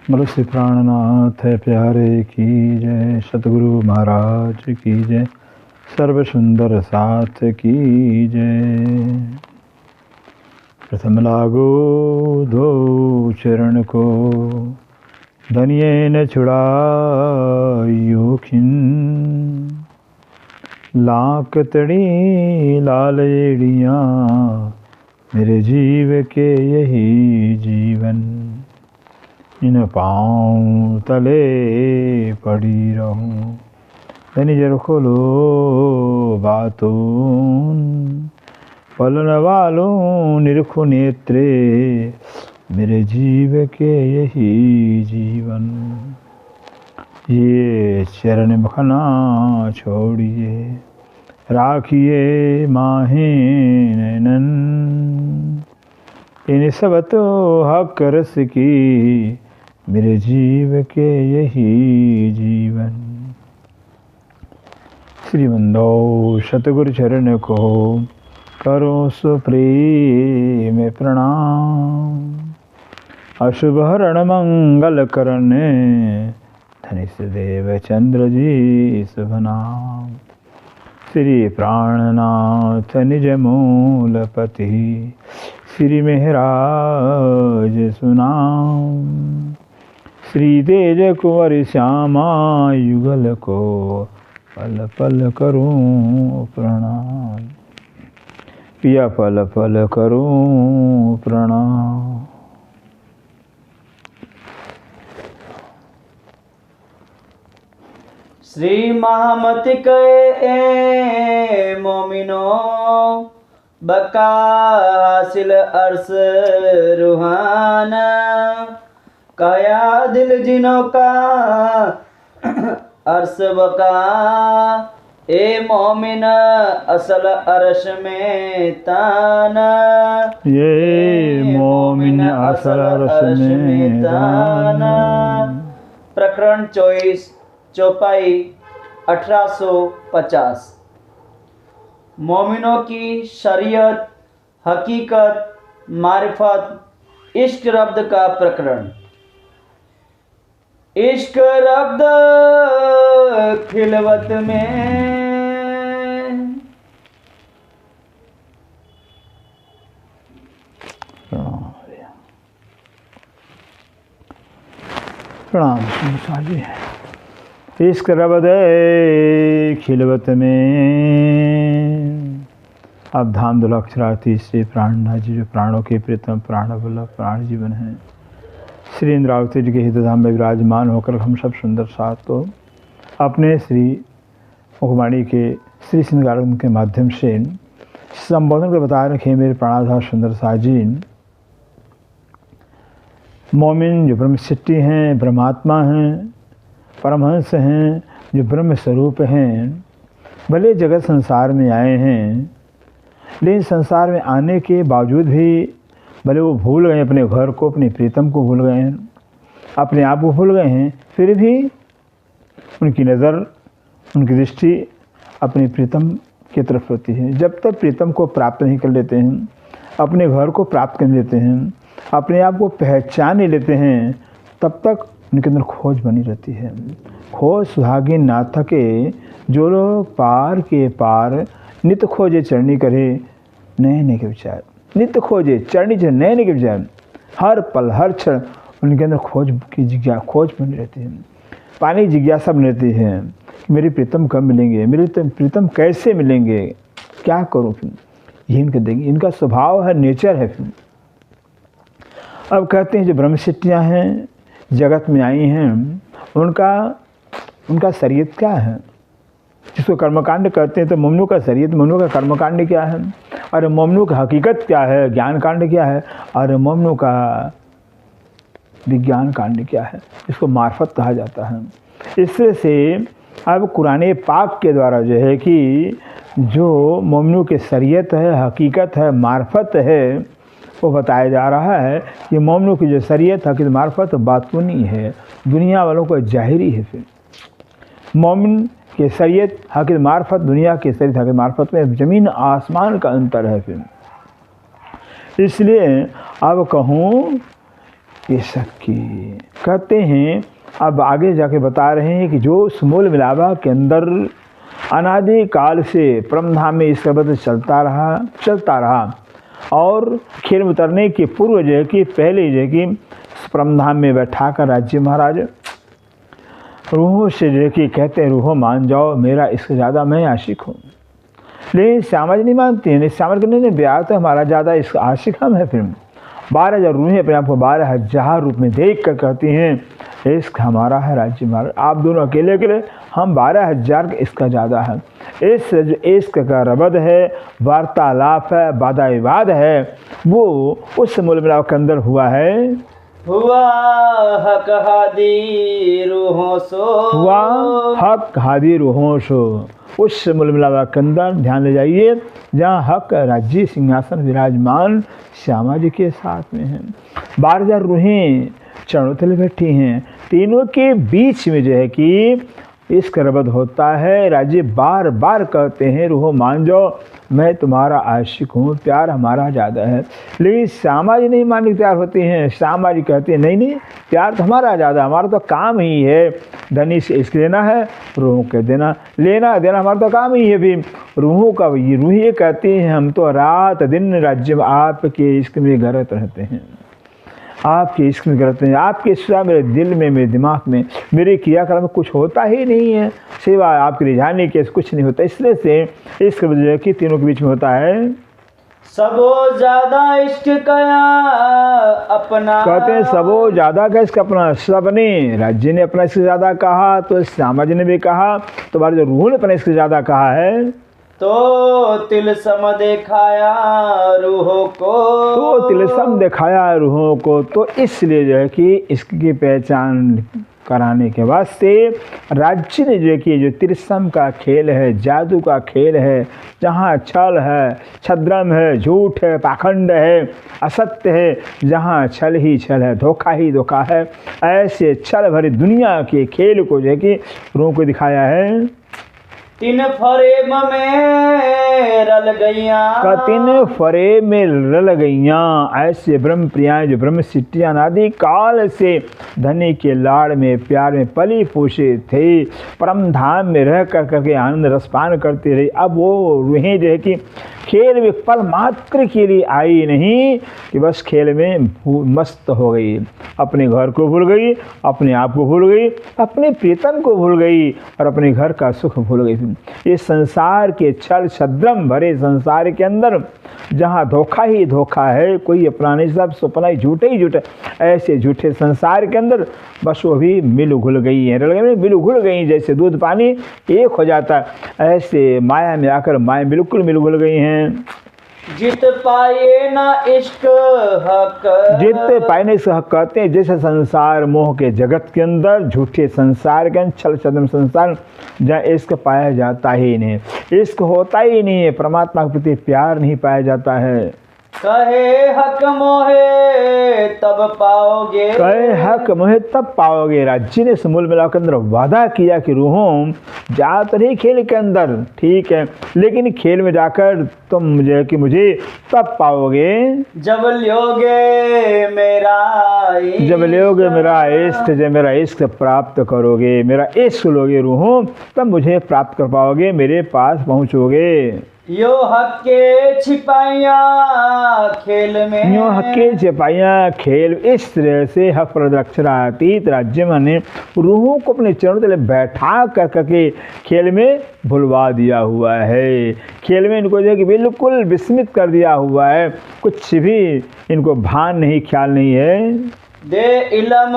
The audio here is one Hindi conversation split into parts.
बोलो श्री प्राणनाथ प्यारे की जय, सतगुरु महाराज की जय, सर्व सुंदर साथ की जय। प्रथम लागो दो चरण को, धनिये न छुड़ायो खिन, लाख तड़ी लाल एड़ियाँ, मेरे जीव के यही जीवन, इन पाँव तले पड़ी रहूं। धनिजर खोलो बातून, पलन वालों निरखो नेत्रे, मेरे जीव के यही जीवन। ये चरण मखना छोड़िए, राखिए माहे नैनन, इन सब तो हक रस की, मेरे जीव के यही जीवन। श्रीमंदो सतगुरु चरण को, करो सुप्रेम प्रणाम। अशुभ हरण मंगल करने, धनिष देव चंद्र जी शुभ नाम। श्री प्राणनाथ निज मूलपति, श्री मेहराज सुनाम। श्री तेज कुंवर श्यामा युगल को, पल पल करूं प्रणाम। पिया पल पल करूं प्रणाम। श्री महामति के मोमिनो, बका हासिल अर्स रूहाना, काया दिल जिनों का अर्स बका, ए मोमिन असल अरश में ताना, ये मोमिन असल अरश में ताना। प्रकरण 24 चौपाई 1850। मोमिनों की शरीयत, हकीकत, मारिफत, इश्क रब्द का प्रकरण। इश्क रब्द खिलवत में, प्रणाम जी। इश्क रब्द खिलवत में। अब धाम दुलाक्षरार्थी श्री प्राणनाथ जी, जो प्राणों के प्रीतम प्राण वल्लभ प्राण जीवन हैं, श्री इंद्रावती जी के हितधाम में विराजमान होकर हम सब सुंदर साथ को अपने श्री मुखवाणी के श्री श्रृंगारन के माध्यम से संबोधन कर बता रखे। मेरे प्राणाधार सुंदर साजीन, मोमिन जो ब्रह्म सिद्धि हैं, ब्रह्मात्मा हैं, परमहंस हैं, जो ब्रह्म स्वरूप हैं, भले जगत संसार में आए हैं, लेकिन संसार में आने के बावजूद भी भले वो भूल गए अपने घर को, अपने प्रीतम को भूल गए हैं, अपने आप को भूल गए हैं, फिर भी उनकी नज़र, उनकी दृष्टि अपने प्रीतम की तरफ होती है। जब तक प्रीतम को प्राप्त नहीं कर लेते हैं, अपने घर को प्राप्त कर लेते हैं, अपने आप को पहचान नहीं लेते हैं, तब तक उनके अंदर खोज बनी रहती है। खोज सुहागिन ना थके, जो लोग पार के पार नित खोजे चरणी करे, नए नए के विचार। नित्य खोजे चरणी से नए नए के विचार, हर पल हर क्षण उनके अंदर खोज की खोज बनी रहती है। पानी जिज्ञासा बनी रहती है, मेरे प्रीतम कब मिलेंगे, मेरे प्रीतम कैसे मिलेंगे, क्या करूँ फिर, ये इनके देंगे। इनका स्वभाव है, नेचर है। फिर अब कहते हैं जो ब्रह्मसिद्धियाँ हैं, जगत में आई हैं, उनका शरीयत क्या है। जिसको कर्मकांड करते हैं तो मोमनों का शरीयत, मोमनों का कर्मकांड क्या है, और मोमनों का हकीकत क्या है, ज्ञान कांड क्या है, और मोमनों का विज्ञान कांड क्या है, इसको मार्फत कहा जाता है। इससे से अब कुरान पाक के द्वारा जो है कि जो मोमनों के शरीयत है, हकीकत है, मार्फत है, वो बताया जा रहा है कि मोमनों की जो शरीयत, हकीकत, मार्फत बातूनी है, दुनिया वालों को जाहिरी है। फिर मोमिन के शरीयत, हकीकत, मार्फत, दुनिया के शरीयत, हकीकत, मार्फत में ज़मीन आसमान का अंतर है। फिर इसलिए अब कहूँ ये सबकी कहते हैं। अब आगे जाके बता रहे हैं कि जो उस मूल मिलावा के अंदर अनादि काल से परमधाम में इस पर्वत चलता रहा और खेल में उतरने के पूर्व जो है कि पहले जो है कि परमधाम में बैठा कर राज्य महाराज रूहों से जो है कि कहते हैं रूहों मान जाओ मेरा इससे ज़्यादा मैं आशिक हूँ। लेकिन श्यामा जी नहीं मानती हैं। श्यामा जी ने ब्याह तो हमारा ज़्यादा इसका आशिक हम है। फिर 12,000 रूहें अपने आप को 12,000 रूप में देख कर कहती हैं इश्क हमारा है राज्य महाराज। आप दोनों अकेले हम 12,000 इसका ज़्यादा है। इस जो इश्क का रबद है, वार्तालाप है, वादा विवाद है, वो उस मूल मिलाप के अंदर हुआ है। हुआ हक हादी रूहों सो, हुआ हक हादी रूहों सो। उस मूल मिलाप के अंदर ध्यान ले जाइए जहाँ हक राज्य सिंहासन विराजमान श्यामा जी के साथ में हैं। 12,000 रूहें चरणों तले बैठी हैं। तीनों के बीच में जो है कि इसका रबद होता है। राज्य बार बार कहते हैं रूहों मान जाओ मैं तुम्हारा आशिक हूँ, प्यार हमारा ज़्यादा है। लेकिन श्यामा जी नहीं मानने को तैयार होती हैं। श्यामा जी कहती है नहीं प्यार तो हमारा ज़्यादा, हमारा तो काम ही है धनी से इश्क लेना है, रूहों के देना लेना देना हमारा तो काम ही है। भी रूहों का रूह ये कहती हैं हम तो रात दिन राज्य में आपके इश्क में गरत रहते हैं, आपके इश्क में करते हैं। आपके सिवा मेरे दिल में, मेरे दिमाग में, मेरे क्रियाकर्म में कुछ होता ही नहीं है सिवाय आपके रिझाने के कुछ नहीं होता। इसलिए से इश्क जो है कि तीनों के बीच में होता है। सबो ज्यादा इश्क कया अपना, कहते हैं सबो ज्यादा का इश्क अपना। सबने राज्य ने अपना इश्क ज़्यादा कहा तो श्यामा जी ने भी कहा, तुम्हारे जो रूह ने अपना इश्क ज़्यादा कहा है। तो तिलसम दिखाया रूहों को, तो तिलसम दिखाया रूहों को। तो इसलिए जो है कि इसकी पहचान कराने के वास्ते राज्य ने जो है कि जो तिलसम का खेल है, जादू का खेल है, जहाँ छल है, छद्रम है, झूठ है, पाखंड है, असत्य है, जहाँ छल ही छल है, धोखा ही धोखा है, ऐसे छल भरी दुनिया के खेल को जो है कि रूहों को दिखाया है। तीन फरेब में रल गईया, का तीन फरेब में रल गईया। ऐसे ब्रह्म प्रियाएं जो ब्रह्म सिटियां अनादि काल से धनी के लाड़ में प्यार में पली पोषे थे, परम धाम में रह कर करके आनंद रसपान करती रही। अब वो रूहें जो है कि खेल में पल मात्र के लिए आई नहीं कि बस खेल में मस्त हो गई, अपने घर को भूल गई, अपने आप को भूल गई, अपने प्रीतम को भूल गई और अपने घर का सुख भूल गई। इस संसार के छल छद्रम भरे संसार के अंदर जहाँ धोखा ही धोखा है, कोई अपना नहीं, सब सपना ही झूठा, ऐसे झूठे संसार के अंदर बस वो भी मिल घुल गई है। मिल घुल गई जैसे दूध पानी एक हो जाता है, ऐसे माया में आकर माया बिल्कुल मिल घुल गई हैं। जित पाए ना इश्क हक, जित पाए ना इश्क हक कहते हैं जैसे संसार मोह के जगत के अंदर, झूठे संसार के अंदर, छल छद्म संसार जहाँ इश्क पाया जाता ही नहीं, इश्क होता ही नहीं है, परमात्मा के प्रति प्यार नहीं पाया जाता है। कहे हक मोहे तब पाओगे, कहे हक मोहे तब पाओगे। राज्य ने समूल मिलाप के अंदर वादा किया कि रूहों जा तो नहीं खेल के अंदर, ठीक है, लेकिन खेल में जाकर तुम मुझे कि मुझे तब पाओगे जब लोगे मेरा इश्क, जब लोगे मेरा इश्क, जब मेरा इश्क प्राप्त करोगे, मेरा इश्क लोगे रूहों तब मुझे प्राप्त कर पाओगे, मेरे पास पहुँचोगे। यो हक्के छिपाइया खेल में, यो हक्के छिपाइया खेल। इस तरह से हक प्रदक्षिणातीत राज्य ने रूहों को अपने चरणों तले बैठा कर करके खेल में भुलवा दिया हुआ है। खेल में इनको जो है कि बिल्कुल विस्मित कर दिया हुआ है, कुछ भी इनको भान नहीं, ख्याल नहीं है। दे इलम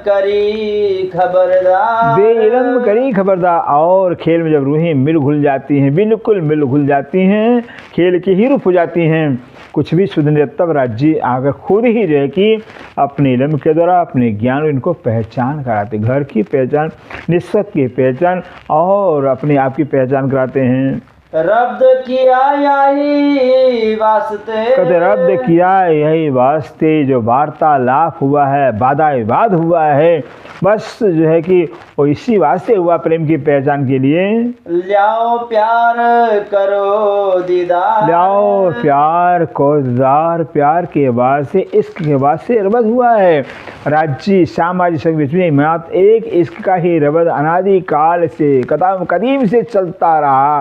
करी खबरदार, दे इलम करी खबरदार। और खेल में जब रूहें मिल घुल जाती हैं, बिल्कुल मिल घुल जाती हैं, खेल की ही रूप हो जाती हैं, कुछ भी शुद्ध नहीं, तब राज्य आकर खुद ही जो है कि अपने इलम के द्वारा अपने ज्ञान इनको पहचान कराते, घर की पहचान, निस्सत की पहचान और अपने आप की पहचान कराते हैं। रब्द किया यही वास्ते, कहते रब्द किया यही वास्ते, जो वार्तालाप हुआ है, वादा विवाद हुआ है, बस जो है कि वो इसी वास्ते हुआ, प्रेम की पहचान के लिए। ल्याओ प्यार करो दीदार, ल्याओ प्यार को दीदार, प्यार के बाद से, इश्क के बाद से रबद हुआ है। राज्य सामाजिक सब बीच में मात्र एक इश्क का ही रबद अनादि काल से, कदीम से चलता रहा।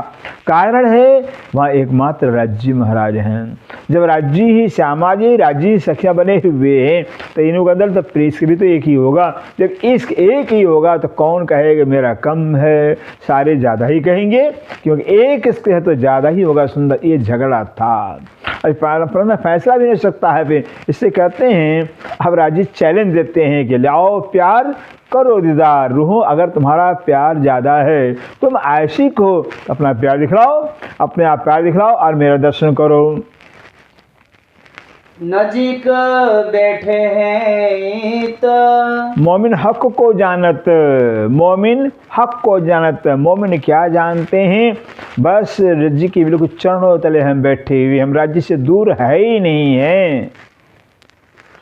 कारण है वहाँ एकमात्र राज्य महाराज हैं। जब राज्य ही श्यामा जी राज्य सखिया बने हुए हैं तो इनों के अंदर तो प्रेस भी तो एक ही होगा। जब इश्क एक ही होगा तो कौन कहेगा मेरा कम है, सारे ज़्यादा ही कहेंगे, क्योंकि एक इश्क है तो ज़्यादा ही होगा सुंदर। ये झगड़ा था, पर में फैसला भी नहीं सकता है। फिर इससे कहते हैं अब राज्य चैलेंज देते हैं कि लाओ प्यार करो दीदार, रूहो अगर तुम्हारा प्यार ज़्यादा है, तुम आशिक हो, अपना प्यार दिखलाओ, अपने आप प्यार दिखलाओ और मेरा दर्शन करो। नजीक बैठे हैं तो मोमिन हक को जानत, मोमिन हक को जानत, मोमिन क्या जानते हैं, बस राज्य की बिल्कुल चरणों तले हम बैठे हुए, हम राज्य से दूर है ही नहीं है।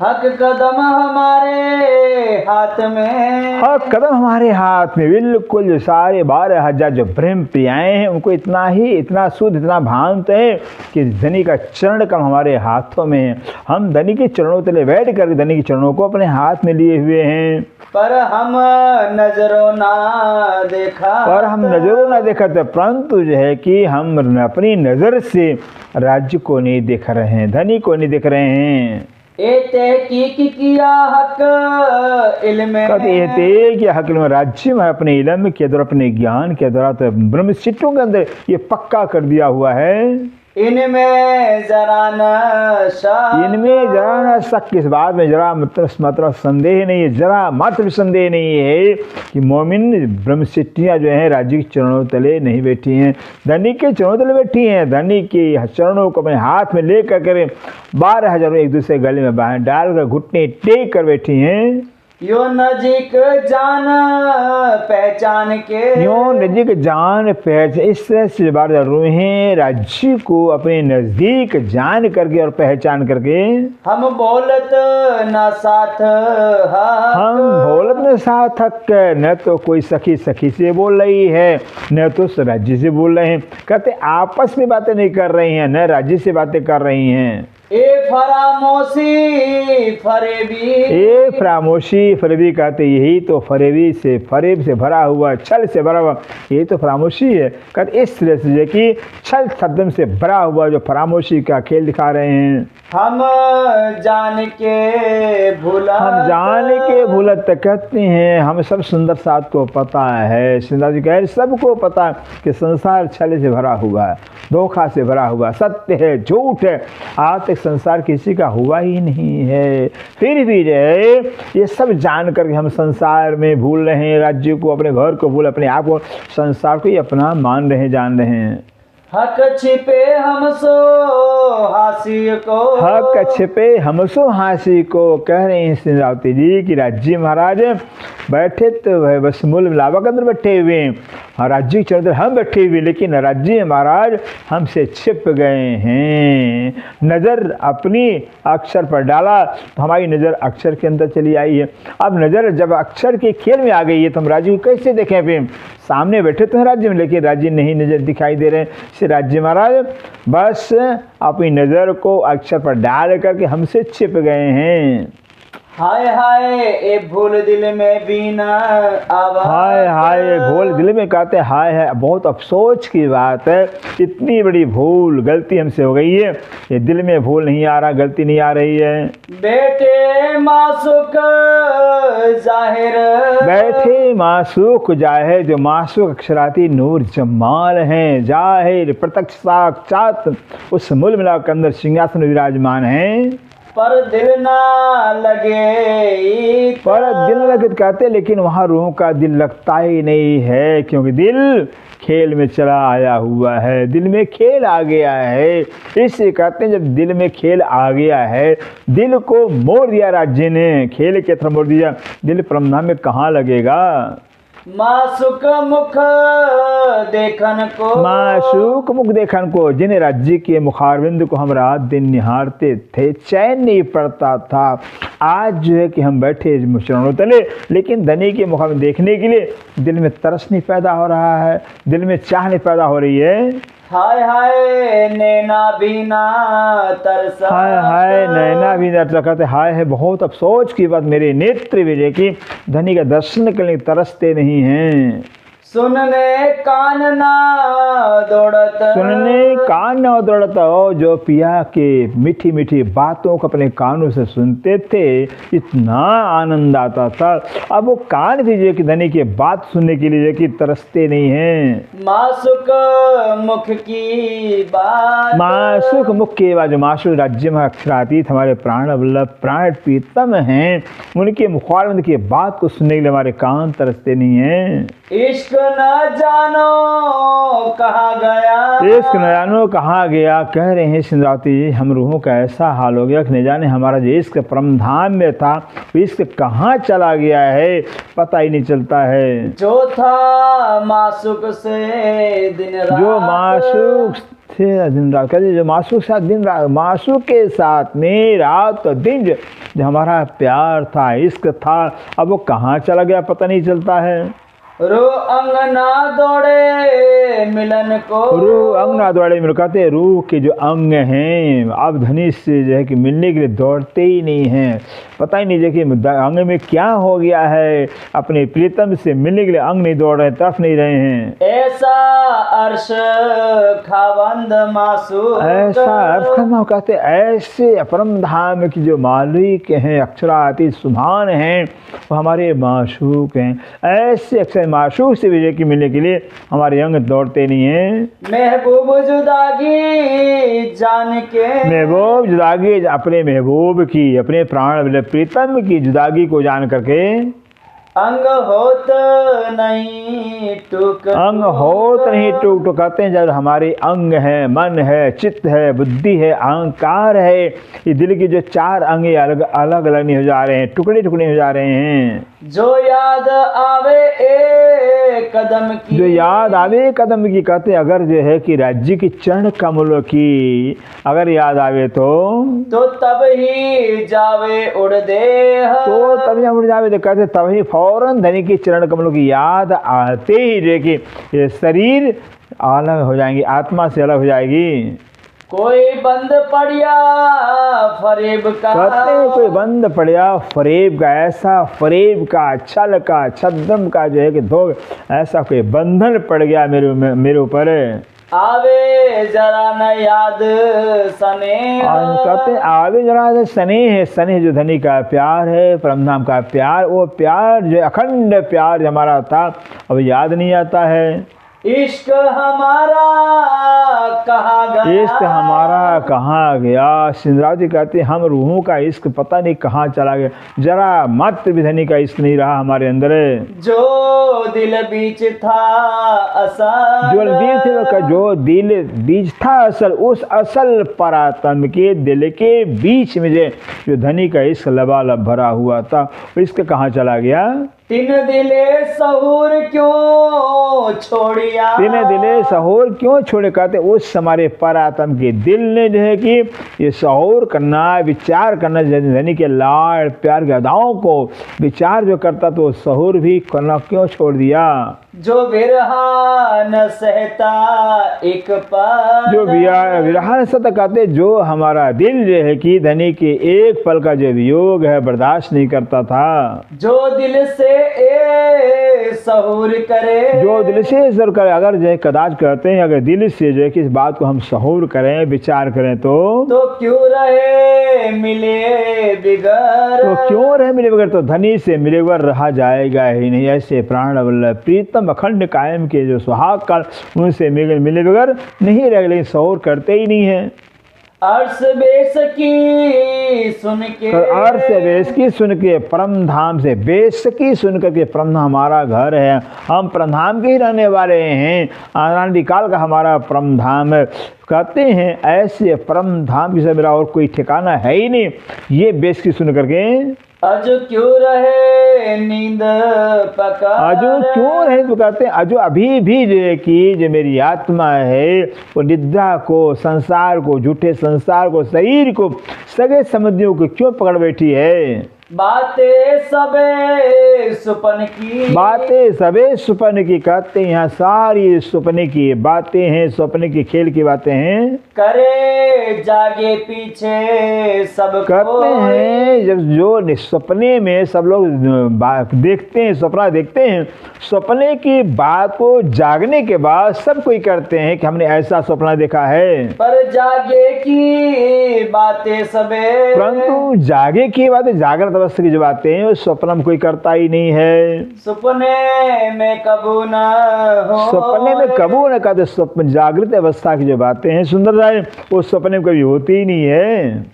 हक कदम हमारे हाथ में, हक कदम हमारे हाथ में, बिल्कुल जो सारे 12,000 जो प्रेम प्रियाएँ हैं उनको इतना ही, इतना शुद्ध, इतना भांत है कि धनी का चरण कम हमारे हाथों में है। हम धनी के चरणों तले बैठ कर धनी के चरणों को अपने हाथ में लिए हुए हैं। पर हम नजरों ना देखा, पर हम नजरों ना देखा, परंतु जो है कि हम अपनी नज़र से राज्य को नहीं देख रहे हैं, धनी को नहीं देख रहे हैं। तहकीक किया हक इल्म, हक में राज्य में अपने इल्म के द्वारा, अपने ज्ञान के द्वारा तो ब्रह्म सिद्धों के अंदर ये पक्का कर दिया हुआ है। इनमें जरा न शक, इनमें जरा न शक, इस बात में जरा मतलब संदेह नहीं है, जरा मात्र भी संदेह नहीं है कि मोमिन ब्रह्मसिद्धियाँ जो हैं राज्य के चरणों तले नहीं बैठी हैं, धनी के चरणों तले बैठी हैं। धनी के चरणों को अपने हाथ में ले कर 12,000 एक दूसरे गले में बाहर डालकर घुटने टेक कर बैठी हैं। यो नजीक जान पहचान के, यो नजीक जान पहचान, इस तरह से बार रूहें राज्य को अपने नजदीक जान करके और पहचान करके, हम बोलत न साथ हक, हम बोलत न साथ हक, न तो कोई सखी सखी से बोल रही है, न तो राज्य से बोल रहे हैं। कहते आपस में बातें नहीं कर रही हैं, न राज्य से बातें कर रही हैं। फरामोशी फरेबी, फरामोशी फरेबी कहते यही तो फरेबी से, फरेब से भरा हुआ, छल से भरा हुआ, यही तो फरामोशी है। कहते इस तरह से कि छल छद्म से भरा हुआ जो फरामोशी का खेल दिखा रहे हैं। हम जान के भूलत, हम जान के भूलत, कहते हैं हम सब सुंदर साथ को पता है, सुंदर जी कह सबको पता कि संसार छल से भरा हुआ है, धोखा से भरा हुआ, सत्य है झूठ है, आज तक संसार किसी का हुआ ही नहीं है। फिर भी जो है ये सब जान कर हम संसार में भूल रहे हैं, राज्य को, अपने घर को भूल, अपने आप को, संसार को ही अपना मान रहे, जान रहे हैं। हक छिपे हमसो हासी को, हक छिपे हमसो हासी को, कह रहे हैं सिंधरावती जी कि राज्य महाराज बैठे तो वह बस मूल मिलावा के अंदर बैठे हुए हैं, हाँ राज्य के चरण हम बैठे हुए, लेकिन राज्य महाराज हमसे छिप गए हैं। नज़र अपनी अक्षर पर डाला तो हमारी नज़र अक्षर के अंदर चली आई है। अब नज़र जब अक्षर के खेल में आ गई है तो हम राज्य को कैसे देखें? फिर सामने बैठे तो हैं राज्य में, लेकिन राज्य नहीं नज़र दिखाई दे रहे हैं। से राज्य महाराज बस अपनी नज़र को अक्षर पर डाल करके हमसे छिप गए हैं। हाय हाय ए भूल दिल में भी न आवा, हाय हाय भूल दिल में, कहते हाय है, बहुत अफसोस की बात है, इतनी बड़ी भूल गलती हमसे हो गई है, ये दिल में भूल नहीं आ रहा, गलती नहीं आ रही है। बेटे मासूक जाहिर, बैठे मासूक जाहिर, जो मासूक अक्षराती नूर जमाल हैं, जाहिर प्रत्यक्ष साक्षात उस मूल मिलाप के अंदर सिंहासन विराजमान हैं। पर दिल ना लगे, पर दिल लगे कहते, लेकिन वहाँ रूहों का दिल लगता ही नहीं है, क्योंकि दिल खेल में चला आया हुआ है, दिल में खेल आ गया है। इससे कहते हैं जब दिल में खेल आ गया है, दिल को मोड़ दिया राज्य ने, खेल के तरफ मोड़ दिया, दिल परमधाम में कहाँ लगेगा? मासुक मुख देखन को, माशूक मुख देखन को, जिन्हें राज्य के मुखारविंद को हम रात दिन निहारते थे, चैन नहीं पड़ता था। आज जो है कि हम बैठे चरणों तले, लेकिन धनी के मुखारविंद देखने के लिए दिल में तरस नहीं पैदा हो रहा है, दिल में चाह नहीं पैदा हो रही है। हाय हाय नैना बिना तरसा, हाय हाय नैना भी तरसा, कहते हाय है बहुत अफसोस की बात, मेरे नेत्र विजय की धनी का दर्शन करने के तरसते नहीं हैं। सुनने कान ना दौड़त, सुनने कान न दौड़त हो, जो पिया के मीठी मीठी बातों को अपने कानों से सुनते थे, इतना आनंद आता था। अब वो कान भी जो कि धनी की बात सुनने के लिए जो कि तरसते नहीं हैं। मासुक मुख की बात, मासुक मुख के बाद जो मासुक राज्य में अक्षरातीत हमारे प्राण वल्लभ प्राण प्रीतम हैं, उनके मुखारविंद की बात को सुनने के लिए हमारे कान तरसते नहीं हैं। इश्क न जानो कहाँ गया, इश्क न जानो कहाँ गया, कह रहे हैं सिंधरावती जी, हम रूहों का ऐसा हाल हो गया कि न जाने हमारा जो इश्क परम धाम में था, इश्क कहाँ चला गया है, पता ही नहीं चलता है। जो था मासुक से दिन रात, जो मासूक थे दिन रात, कहते जो मासूक साथ दिन रात, मासूक के साथ में रात और दिन जो हमारा प्यार था, इश्क था, अब वो कहाँ चला गया पता नहीं चलता है। रू अंगना दौड़े मिलन को, रू अंगना दौड़े मिलन, कहते रूह के जो अंग हैं अब धनी से जो है कि मिलने के लिए दौड़ते ही नहीं हैं, पता ही नहीं है कि अंग में क्या हो गया है, अपने प्रीतम से मिलने के लिए अंग नहीं दौड़ रहे, तरफ नहीं रहे हैं। ऐसा अर्श खावंद मासूक, ऐसा अर्श कहते ऐसे परम धाम की जो मालिक हैं, अक्षरातीत सुभान हैं, वो हमारे माशूक हैं। ऐसे अक्षर माशूक से विजय की मिलने के लिए हमारे अंग दौड़ते नहीं हैं। महबूब जुदागी जान के, महबूब जुदागी अपने महबूब की, अपने प्राण प्रीतम की जुदागी को जान करके, अंग होत नहीं टूक, अंग होत नहीं टूक टूक, कहते हैं जब हमारे अंग है, मन है, चित्त है, बुद्धि है, अहंकार है, ये दिल के जो चार अंग अलग अलग अलग नहीं हो जा रहे हैं, टुकड़े टुकड़े हो जा रहे हैं। जो याद आवे एक कदम की, जो याद आवे कदम की, कहते अगर जो है कि राज्य की चरण कमलों की अगर याद आवे तो तब ही जावे उड़ दे, तो तब जब उड़ जावे, तो कहते तभी फौरन धनी की चरण कमलों की याद आते ही जो कि ये शरीर अलग हो जाएंगी, आत्मा से अलग हो जाएगी। कोई बंद पड़िया फरेब का, कहते हैं कोई बंद पड़िया फरेब का, ऐसा फरेब का, छल का, छद्म का जो है कि धोख, ऐसा कोई बंधन पड़ गया मेरे ऊपर, आवे जरा न याद सने, कहते आवे जरा स्नेह, स्नेह जो धनी का प्यार है, परमधाम का प्यार, वो प्यार जो अखंड प्यार हमारा था अब याद नहीं आता है। इश्क हमारा कहाँ गया, इश्क हमारा कहाँ गया, सिंधरावती कहते हम रूहों का इश्क पता नहीं कहाँ चला गया, जरा मात्र भी धनी का इश्क नहीं रहा हमारे अंदर। जो दिल बीच था असल, जो दिल थे, जो दिल बीच था असल, उस असल परात्म के दिल के बीच में जो धनी का इश्क लबालब भरा हुआ था, इश्क कहाँ चला गया। तीन दिले सहूर क्यों छोड़िया, तीन दिले सहूर क्यों छोड़े, कहते उस हमारे परात्म के दिल ने जो है कि ये सहूर करना, विचार करना, धनी के लाड़ प्यार के अदाओं को विचार जो करता तो सहूर भी करना क्यों छोड़ दिया। जो विरहा न सहता एक पल, जो विरहा न सहता, कहते जो हमारा दिल जो है कि धनी के एक पल का जो वियोग है बर्दाश्त नहीं करता था। जो दिल से ए सहूर करे, जो दिल से सहूर करे, अगर जो है कदाच करते हैं, अगर दिल से जो है कि इस बात को हम सहूर करें, विचार करें तो क्यों रहे मिले बिगर, तो क्यों रहे मिले बगैर, तो धनी से मिले बगैर रहा जाएगा ही नहीं। ऐसे प्राण वल्लभ प्रीतम अखंड कायम के जो सुहाग काल, उनसे मिले बगैर नहीं रह, लेकिन सहूर करते ही नहीं है। अर्श बेस की सुन के, अर्श बेस की सुन के, परम धाम से बेस की सुन करके, परम धाम हमारा घर है, हम परम धाम के ही रहने वाले हैं, अनादि काल का हमारा परम धाम है। कहते हैं ऐसे परम धाम की से मेरा और कोई ठिकाना है ही नहीं, ये बेस की सुन करके अजो क्यों रहे नींद पका अजो क्यों रहे तो कहते हैं अजो अभी भी जो है कि जो मेरी आत्मा है वो निद्रा को, संसार को, झूठे संसार को, शरीर को, सगे संबंधियों को क्यों पकड़ बैठी है। बातें सबे सुपन की, बातें सबे सुपन की, कहते हैं यहाँ सारी सुपने की बातें हैं, सपने की खेल की बातें हैं। करे जागे पीछे सब कहते हैं जब जो सपने में सब लोग देखते हैं, सपना देखते हैं, सपने की बात को जागने के बाद सब कोई करते हैं कि हमने ऐसा सपना देखा है, पर जागे की बातें सबे, परंतु जागे की बातें, जागृत अवस्था की जो बातें हैं वो सपना में कोई करता ही नहीं है। सपने में कबू न हो, सपने में कबू न कहते, स्वप्न जागृत अवस्था की जो बातें हैं सुंदर राय वो सपने में कभी होती ही नहीं है।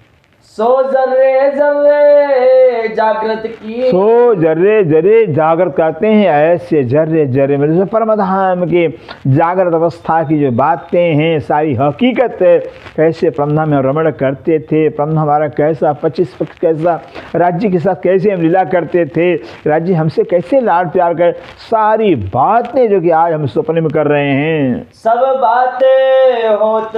सो जर्रे जर्रे जागृत की, सो जर्रे जर्रे जागृत कहते हैं ऐसे जर्रे जर्रे में परमधाम के जागृत अवस्था की जो बातें हैं सारी हकीकत है। कैसे परमधाम में रमण करते थे, परमधाम हमारा कैसा 25 पक्ष कैसा, राज्य के साथ कैसे हम लीला करते थे, राज्य हमसे कैसे लाड प्यार कर, सारी बातें जो कि आज हम सपने में कर रहे हैं। सब बातें होत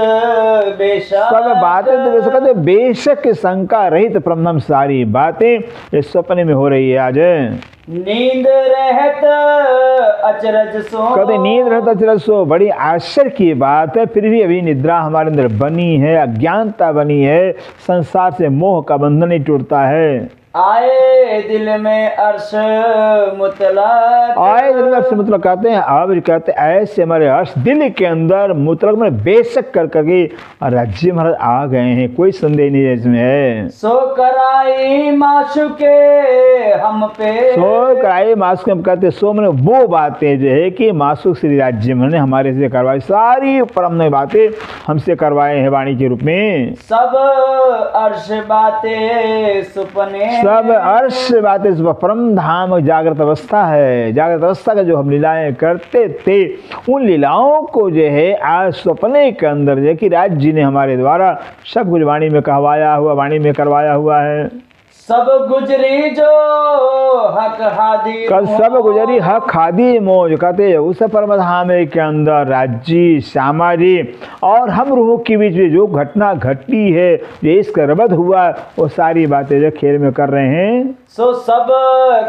बेशक, सब बातें तो बेशक कहते बेशक शंका रहित परमधाम सारी बातें इस सपने में हो रही है आज। नींद रहत अचरज सो, कहते नींद रहत अचरज सो, बड़ी आश्चर्य की बात है, फिर भी अभी निद्रा हमारे अंदर बनी है, अज्ञानता बनी है, संसार से मोह का बंधन नहीं टूटता है। आए दिल में अर्श मुतलक, आए दिल में अर्श मुतलक कहते हैं, अब कहते हैं ऐसे हमारे अर्श दिल के अंदर मुतलक में बेशक कर करके राज्य महाराज आ गए हैं, कोई संदेह नहीं है इसमें है। सो कराई माशुके हम पे, सो कराई मासुक हम कहते सो मैंने वो बातें जो है कि मासुक श्री राज्य ने हमारे से करवाई, सारी परम बातें हमसे करवाए हैं वाणी के रूप में। सब अर्श बातें सुपने, सब अर्श बातें परम धाम जागृत अवस्था है, जागृत अवस्था का जो हम लीलाएं करते थे उन लीलाओं को जो है आज सपने के अंदर जो कि राज जी ने हमारे द्वारा सब कुछ वाणी में कहवाया हुआ, वाणी में करवाया हुआ है। सब गुजरी जो हक हादी, कल सब गुजरी हक खादी मौज कहते उस परमधाम के अंदर राज्य श्यामा जी और हम रूहों के बीच में जो घटना घटी है, जो इसका रबद हुआ, वो सारी बातें जो खेल में कर रहे हैं। सो सब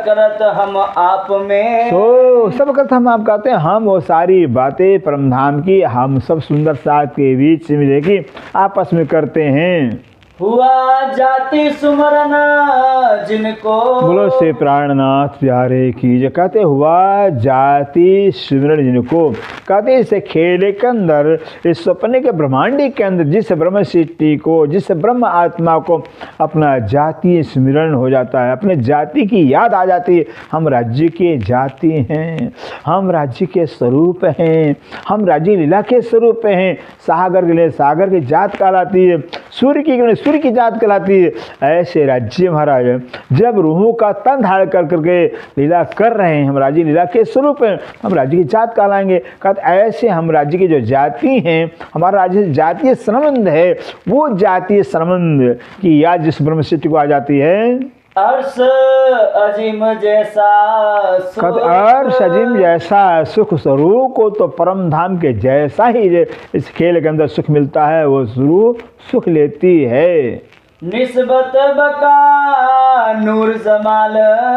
करत हम आप में, तो सब करत हम आप कहते हैं हम वो सारी बातें परमधाम की हम सब सुंदर साथ के बीच में देखिए आपस में करते हैं। हुआ जाति सुमरन जिनको, बोलो से प्राणनाथ प्यारे की जो कहते हुआ जाति सुमरण जिनको, कहते इसे खेल के अंदर इस सपने के ब्रह्मांडी के अंदर जिस ब्रह्म सृष्टि को, जिस ब्रह्म आत्मा को अपना जातीय स्मरण हो जाता है, अपने जाति की याद आ जाती है। हम राज्य के जाति हैं, हम राज्य के स्वरूप हैं, हम राज्य लीला के स्वरूप हैं। सागर के लिए सागर की जात कहलाती है, सूर्य की सूर्य की जात कहलाती है। ऐसे राज्य महाराज जब रूहों का तन धारण कर करके लीला कर रहे हैं, हम राज्य लीला के स्वरूप हैं, हम राज्य की जात कहलाएंगे। कहते ऐसे हम राज्य की जो जाति हैं, हमारा राज्य जातीय संबंध है, वो जातीय संबंध की याद जिस ब्रह्म सृष्टि को आ जाती है। अर्श अजीम जैसा सुख, अर्श अजीम जैसा सुख स्वरूप को तो परम धाम के जैसा ही इस खेल के अंदर सुख मिलता है, वो स्वरूप सुख लेती है। निस्बत बका नूर जमाल,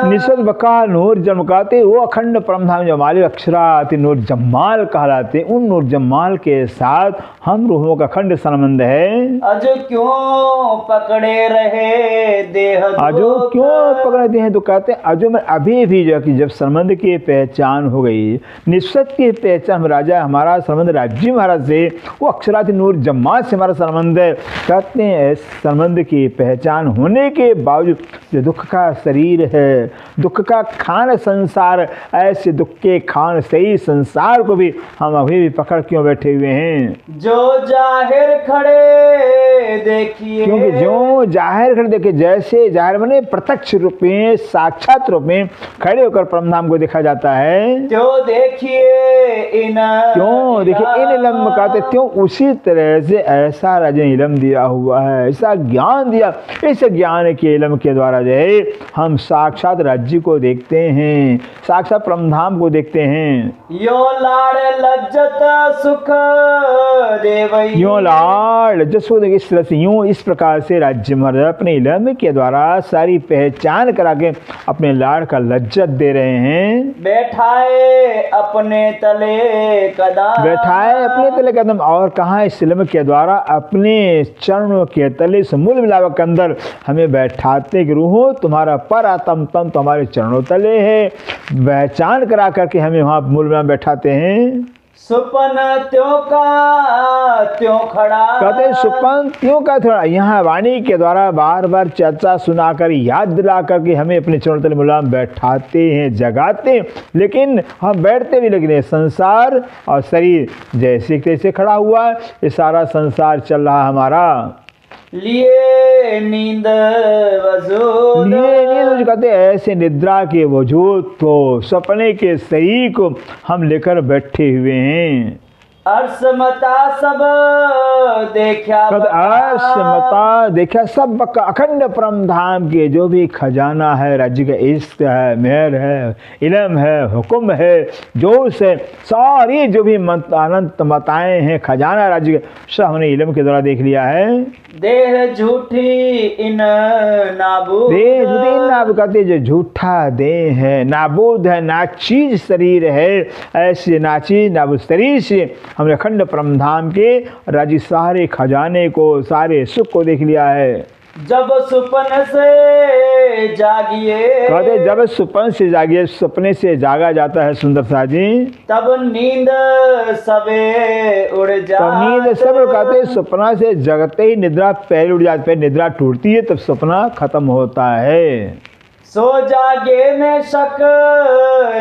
निस्बत बका नूर जमकाते वो अखंड परमधाम जमाल अक्षराति नूर जमाल कहलाते, उन नूर जमाल के साथ हम रूहों का अखंड संबंध है। अजो क्यों पकड़े रहे देह, अजो क्यों पकड़ते हैं तो कहते हैं अजो में अभी भी जो कि जब संबंध की पहचान हो गई, निस्बत की पहचान राजा हमारा संबंध राज्य महाराज से, वो अक्षराति नूर जमाल से हमारा संबंध है। कहते हैं संबंध की पहचान होने के बावजूद जो दुख का शरीर है, दुख का खान संसार, ऐसे दुख के खान सही संसार को भी हम अभी भी पकड़ क्यों बैठे हुए हैं। जो जाहिर खड़े देखिए, क्योंकि जो जाहिर खड़े देखे, जैसे जाहिर बने प्रत्यक्ष रूप में साक्षात रूप में खड़े होकर परमधाम को देखा जाता है, जो देखिए इन, क्यों देखिए इन इलम कहते, क्यों उसी तरह से ऐसा राजा इलम दिया हुआ है, ऐसा ज्ञान ज्ञान दिया। इस ज्ञान के इल्म के द्वारा जो है हम साक्षात राज्य को देखते हैं, साक्षात परमधाम को देखते हैं। यो लाड़ लज्जत सुख देवई, यूं लाड़ जसो इस तरह से, यूं इस प्रकार से राज्य महाराज अपने इल्म के द्वारा सारी पहचान करा के अपने लाड़ का लज्जत दे रहे हैं। बैठाए अपने तले कदम, बैठाए अपने तले कदम, और कहाँ इस इल्म के द्वारा अपने चरणों के तले से मूल मिलावट के अंदर हमें बैठाते कि रूहो तुम्हारा पर आत्म तम तो हमारे चरणों तले है। पहचान करा करके हमें वहाँ मूल मिलावट बैठाते हैं। सुपन त्यों का त्यों खड़ा, कहते सुपन त्यों का थोड़ा, यहाँ वाणी के द्वारा बार बार चर्चा सुनाकर याद दिला करके हमें अपने चरणों तले मुलाम बैठाते हैं, जगाते हैं। लेकिन हम बैठते भी, लेकिन ये संसार और शरीर जैसे तैसे खड़ा हुआ है, ये सारा संसार चल रहा हमारा। लिए नींद वजूद, लिए नींद कहते ऐसे निद्रा के वजूद को, सपने के शरीर को हम लेकर बैठे हुए हैं। अर्समता सब देखा, अर्समता देखा सब अखंड परम धाम के जो भी खजाना है, राज्य का इश्क है, मेहर है, इल्म है, हुक्म है, जोश है, सारी जो भी अनंत मताएं हैं, खजाना राज्य का, सब हमने इल्म के द्वारा देख लिया है। देह झूठी इन नाबूद, देह झूठी इन नाबूद कहते जो झूठा देह है, नाबूद है, नाचीज शरीर है, ऐसे नाचीज नाबूद शरीर से हमने अखंड परमधाम के राज्य सारे खजाने को, सारे सुख को देख लिया है। जब सुपन से जागिए, कहते जब सुपन से जागिए, सपने से जागा जाता है सुंदर सा जी, तब नींद सबे उड़ जा, तब नींद सब कहते सपना से जगते ही निद्रा पहले उड़ जाती है, निद्रा टूटती है तब सपना खत्म होता है। सो जागे में शक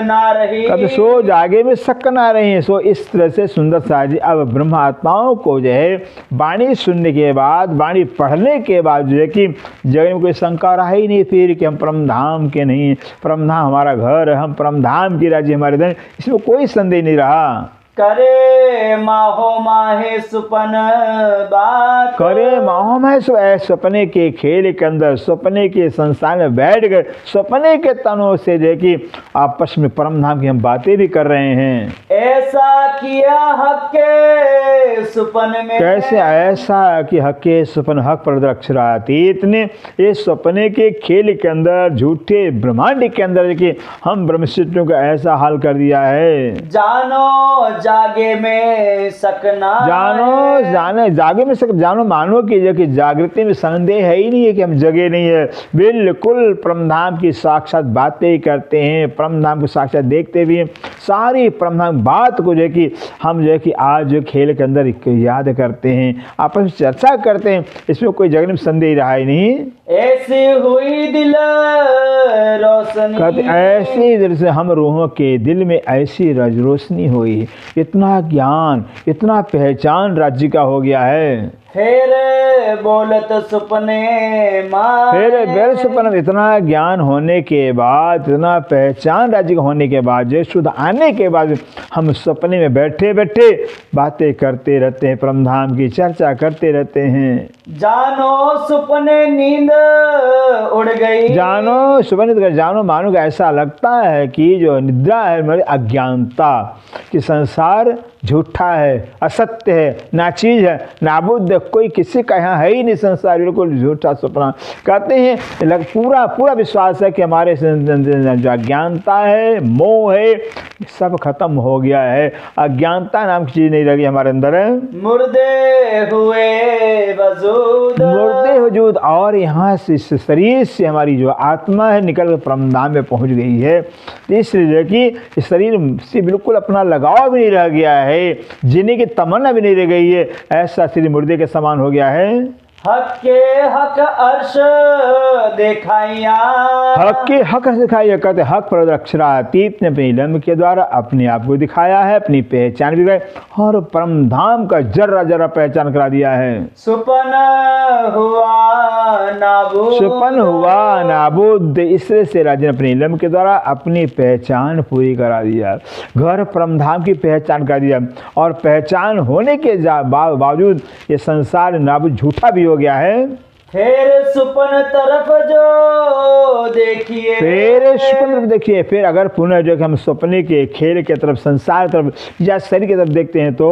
ना रही, कब सो जागे में शक ना रही। सो इस तरह से सुंदर सा जी अब ब्रह्म आत्माओं को जो है वाणी सुनने के बाद, वाणी पढ़ने के बाद जो है कि जगह में कोई शंका रहा ही नहीं फिर कि हम परमधाम के नहीं, परमधाम हमारा घर है, हम परमधाम की राज्य हमारे धन, इसमें कोई संदेह नहीं रहा। करे माहो माहे सुपन बात, करे माहो माहे सपने के खेल के अंदर, सपने के संस्थान में बैठ गए, सपने के तनों से जो कि आपस में परमधाम की हम बातें भी कर रहे हैं। ऐसा किया हक के सुपन में, कैसे ऐसा कि हक के सुपन हक पर अक्षरातीत ने इस सपने के खेल के अंदर, झूठे ब्रह्मांड के अंदर कि हम ब्रह्मसिद्धियों का ऐसा हाल कर दिया है। जानो जागे में सकना, जानो जाने जागे में सक, जानो मानो कि जागृति में संदेह है ही नहीं है कि हम जगे नहीं है, बिल्कुल परमधाम की साक्षात बातें करते हैं, परमधाम को साक्षात देखते भी हैं, सारी परमधाम बात को जो है कि हम जो है कि आज जो खेल के अंदर याद करते हैं, आपस में चर्चा करते हैं, इसमें कोई जगने में संदेह रहा ही नहीं। ऐसी हुई दिल रोशनी, कहते ऐसी दिल से हम रूहों के दिल में ऐसी रोशनी हुई, इतना ज्ञान, इतना पहचान राज्य का हो गया है। फिर बोलत सुपने माँ, फिर बेल सुपन, इतना ज्ञान होने के बाद, इतना पहचान राज्य का होने के बाद, जो शुद्ध आने के बाद हम सपने में बैठे बैठे बातें करते रहते हैं, परमधाम की चर्चा करते रहते हैं। जानो सुपने नींद उड़ गई, जानो सुपने, जानो मानो का ऐसा लगता है कि जो निद्रा है मेरी अज्ञानता, कि संसार झूठा है, असत्य है, नाचीज है, नाबुद, कोई किसी का यहाँ है ही नहीं, संसार बिल्कुल झूठा सपना। कहते हैं पूरा पूरा विश्वास है कि हमारे जो अज्ञानता है, मोह है, सब खत्म हो गया है, अज्ञानता नाम की चीज नहीं रही हमारे अंदर है। मुर्दे हुए वजूद, मुर्दे वजूद, और यहाँ से इस शरीर से हमारी जो आत्मा है निकल कर परमधाम में पहुँच गई है, इसलिए कि इस शरीर से बिल्कुल अपना लगाव भी नहीं रह गया है, जीने की तमन्ना भी नहीं रह गई है, ऐसा शरीर मुर्दे के समान हो गया है। हक के हक अर्श दिखाइया, हक के हक दिखाइया, कहते हक पर अक्षरातीत ने अपने इल्म के द्वारा अपने आप को दिखाया है, अपनी पहचान भी कराई और परम धाम का जर्रा जर्रा पहचान करा दिया है। सुपन हुआ नाबूद, सुपन हुआ नाबूद, इससे से राजा ने अपने इल्म के द्वारा अपनी पहचान पूरी करा दिया, घर परम धाम की पहचान करा दिया, और पहचान होने के बावजूद ये संसार नाबूद झूठा भी हो गया है। फिर सुपन तरफ जो देखिए, फिर स्वप्न तरफ देखिए, फिर अगर पुनः जो कि हम सपने के खेल के तरफ, संसार तरफ या शरीर की तरफ देखते हैं तो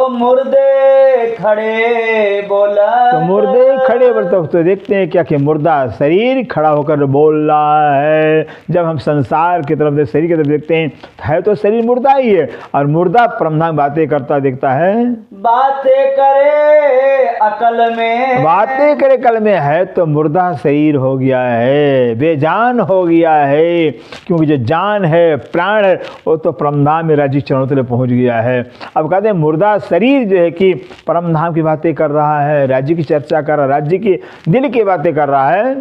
मुर्दे खड़े बोला, तो मुर्दे खड़े तो देखते हैं क्या कि मुर्दा शरीर खड़ा होकर बोल रहा है। जब हम संसार की तरफ, शरीर की तरफ देखते हैं है तो शरीर मुर्दा ही है, और मुर्दा ब्रह्मा बातें करता दिखता है। बातें करे अकल में, बातें करे कल में, है तो मुर्दा शरीर हो गया है, बेजान हो गया है, क्योंकि जो जान है, प्राण है, वो तो परमधाम में राज्य चरणों तक पहुंच गया है। अब कहते हैं मुर्दा शरीर जो है कि परमधाम की बातें कर रहा है, राज्य की चर्चा कर रहा है, राज्य की दिल की बातें कर रहा है।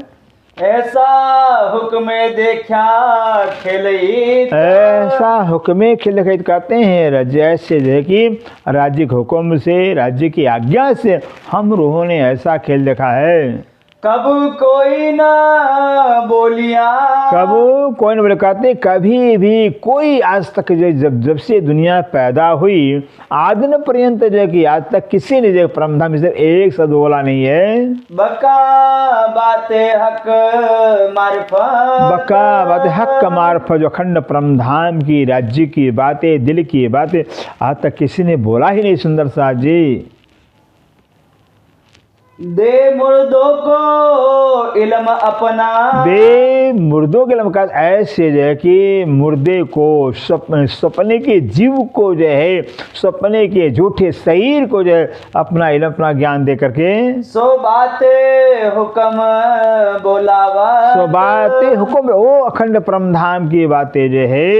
ऐसा हुक्म देखा खिलई, ऐसा हुक्म खिल कहते हैं, जैसे जो है कि राज्य के हुक्म से, राज्य की आज्ञा से हम रूहों ने ऐसा खेल देखा है। कब कोई ना बोलिया, कब कोई न बोले, कहते कभी भी कोई आज तक जब से दुनिया पैदा हुई आदिन पर्यंत जो है कि आज तक किसी ने जो परमधाम से एक शब्द बोला नहीं है। बका बातें हक मार्फत, बका बातें हक मार्फत, जो अखंड परमधाम की, राज्य की बातें, दिल की बातें आज तक किसी ने बोला ही नहीं। सुंदर साथ जी, दे मुर्दों को इल्म अपना, दे मुर्दों के इल्म का ऐसे जो है कि मुर्दे को, सपने के जीव को जो है, सपने के झूठे शरीर को जो है अपना इल्म, अपना ज्ञान दे करके सो बातें हुक्म बोलावा, सो बातें हुक्म, वो अखंड परमधाम की बातें जो है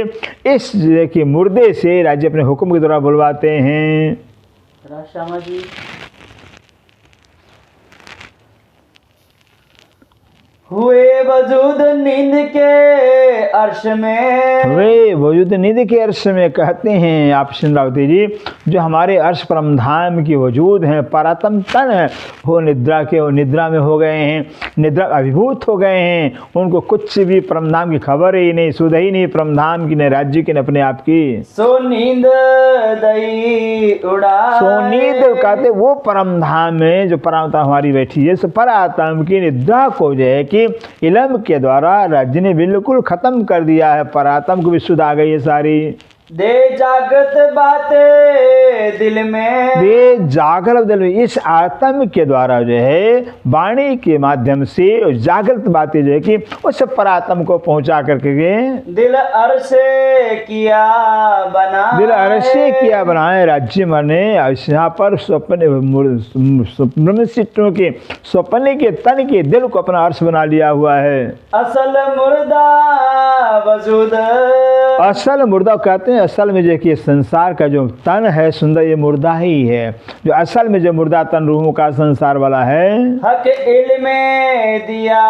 इस जो है कि मुर्दे से राज्य अपने हुक्म के द्वारा बुलवाते हैं। श्यामा जी, हुए वजूद नींद के अर्श में, वे वजूद नींद के अर्श में, कहते हैं आप सिंधरावती जी, जो हमारे अर्श परमधाम की वजूद हैं, परात्म तन है, वो निद्रा में हो गए हैं, निद्रा अभिभूत हो गए हैं। उनको कुछ भी परमधाम की खबर ही नहीं, सुध ही नहीं परमधाम की, न राज्य की, न अपने आप की। सो नींद दई उड़ा, सो नींद कहते वो परमधाम में जो परात्मा हमारी बैठी है, सो परात्म की निद्रा को जो है कि इल्म के द्वारा राज्य ने बिल्कुल खत्म कर दिया है। परात्म को भी सुध आ गई है सारी। दे जागृत बातें दिल में, दे जागृत दिल में, इस आत्म के द्वारा जो है वाणी के माध्यम से जागृत बातें जो है कि उस परात्म को पहुंचा करके दिल अरसे किया बना, दिल अरसे किया बनाए राज्य मने। यहाँ पर स्वप्न ब्रह्मसिद्धों के स्वप्ने के तन के दिल को अपना अर्श बना लिया हुआ है। असल मुर्दा वजूद, असल मुर्दा कहते हैं, असल में जो कि संसार का जो तन है सुंदर, ये मुर्दा ही है। जो असल में जो मुर्दा तन रूहों का संसार वाला है, हक इल्म दिया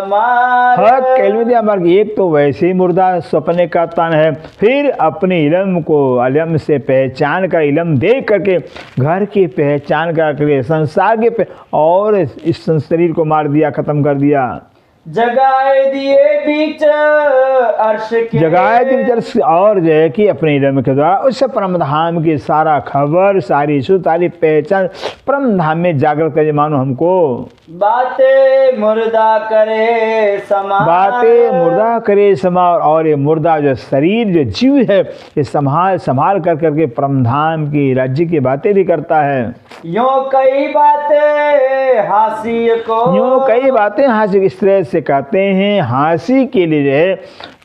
मार्ग, हक इल्म दिया मार्ग, एक तो वैसे ही मुर्दा सपने का तन है, फिर अपने इल्म को इल्म से पहचान कर, इल्म दे करके घर की पहचान करके संसार के और इस शरीर को मार दिया, खत्म कर दिया। जगाए दिए बीच अर्श के, जगाए दिए बीच, और जो है कि अपने इल्म के द्वारा उस परमधाम की सारा खबर, सारी सारी पहचान परमधाम में जागृत करे, मानो हमको बातें मुर्दा करे समा, बातें मुर्दा करे समा। और ये मुर्दा जो शरीर, जो जीव है, ये संभाल कर करके परमधाम की राज्य की बातें भी करता है। यूं कई बातें हासी को, यूं कई बातें हासिल, इस तरह से कहते हैं हासी के लिए जो है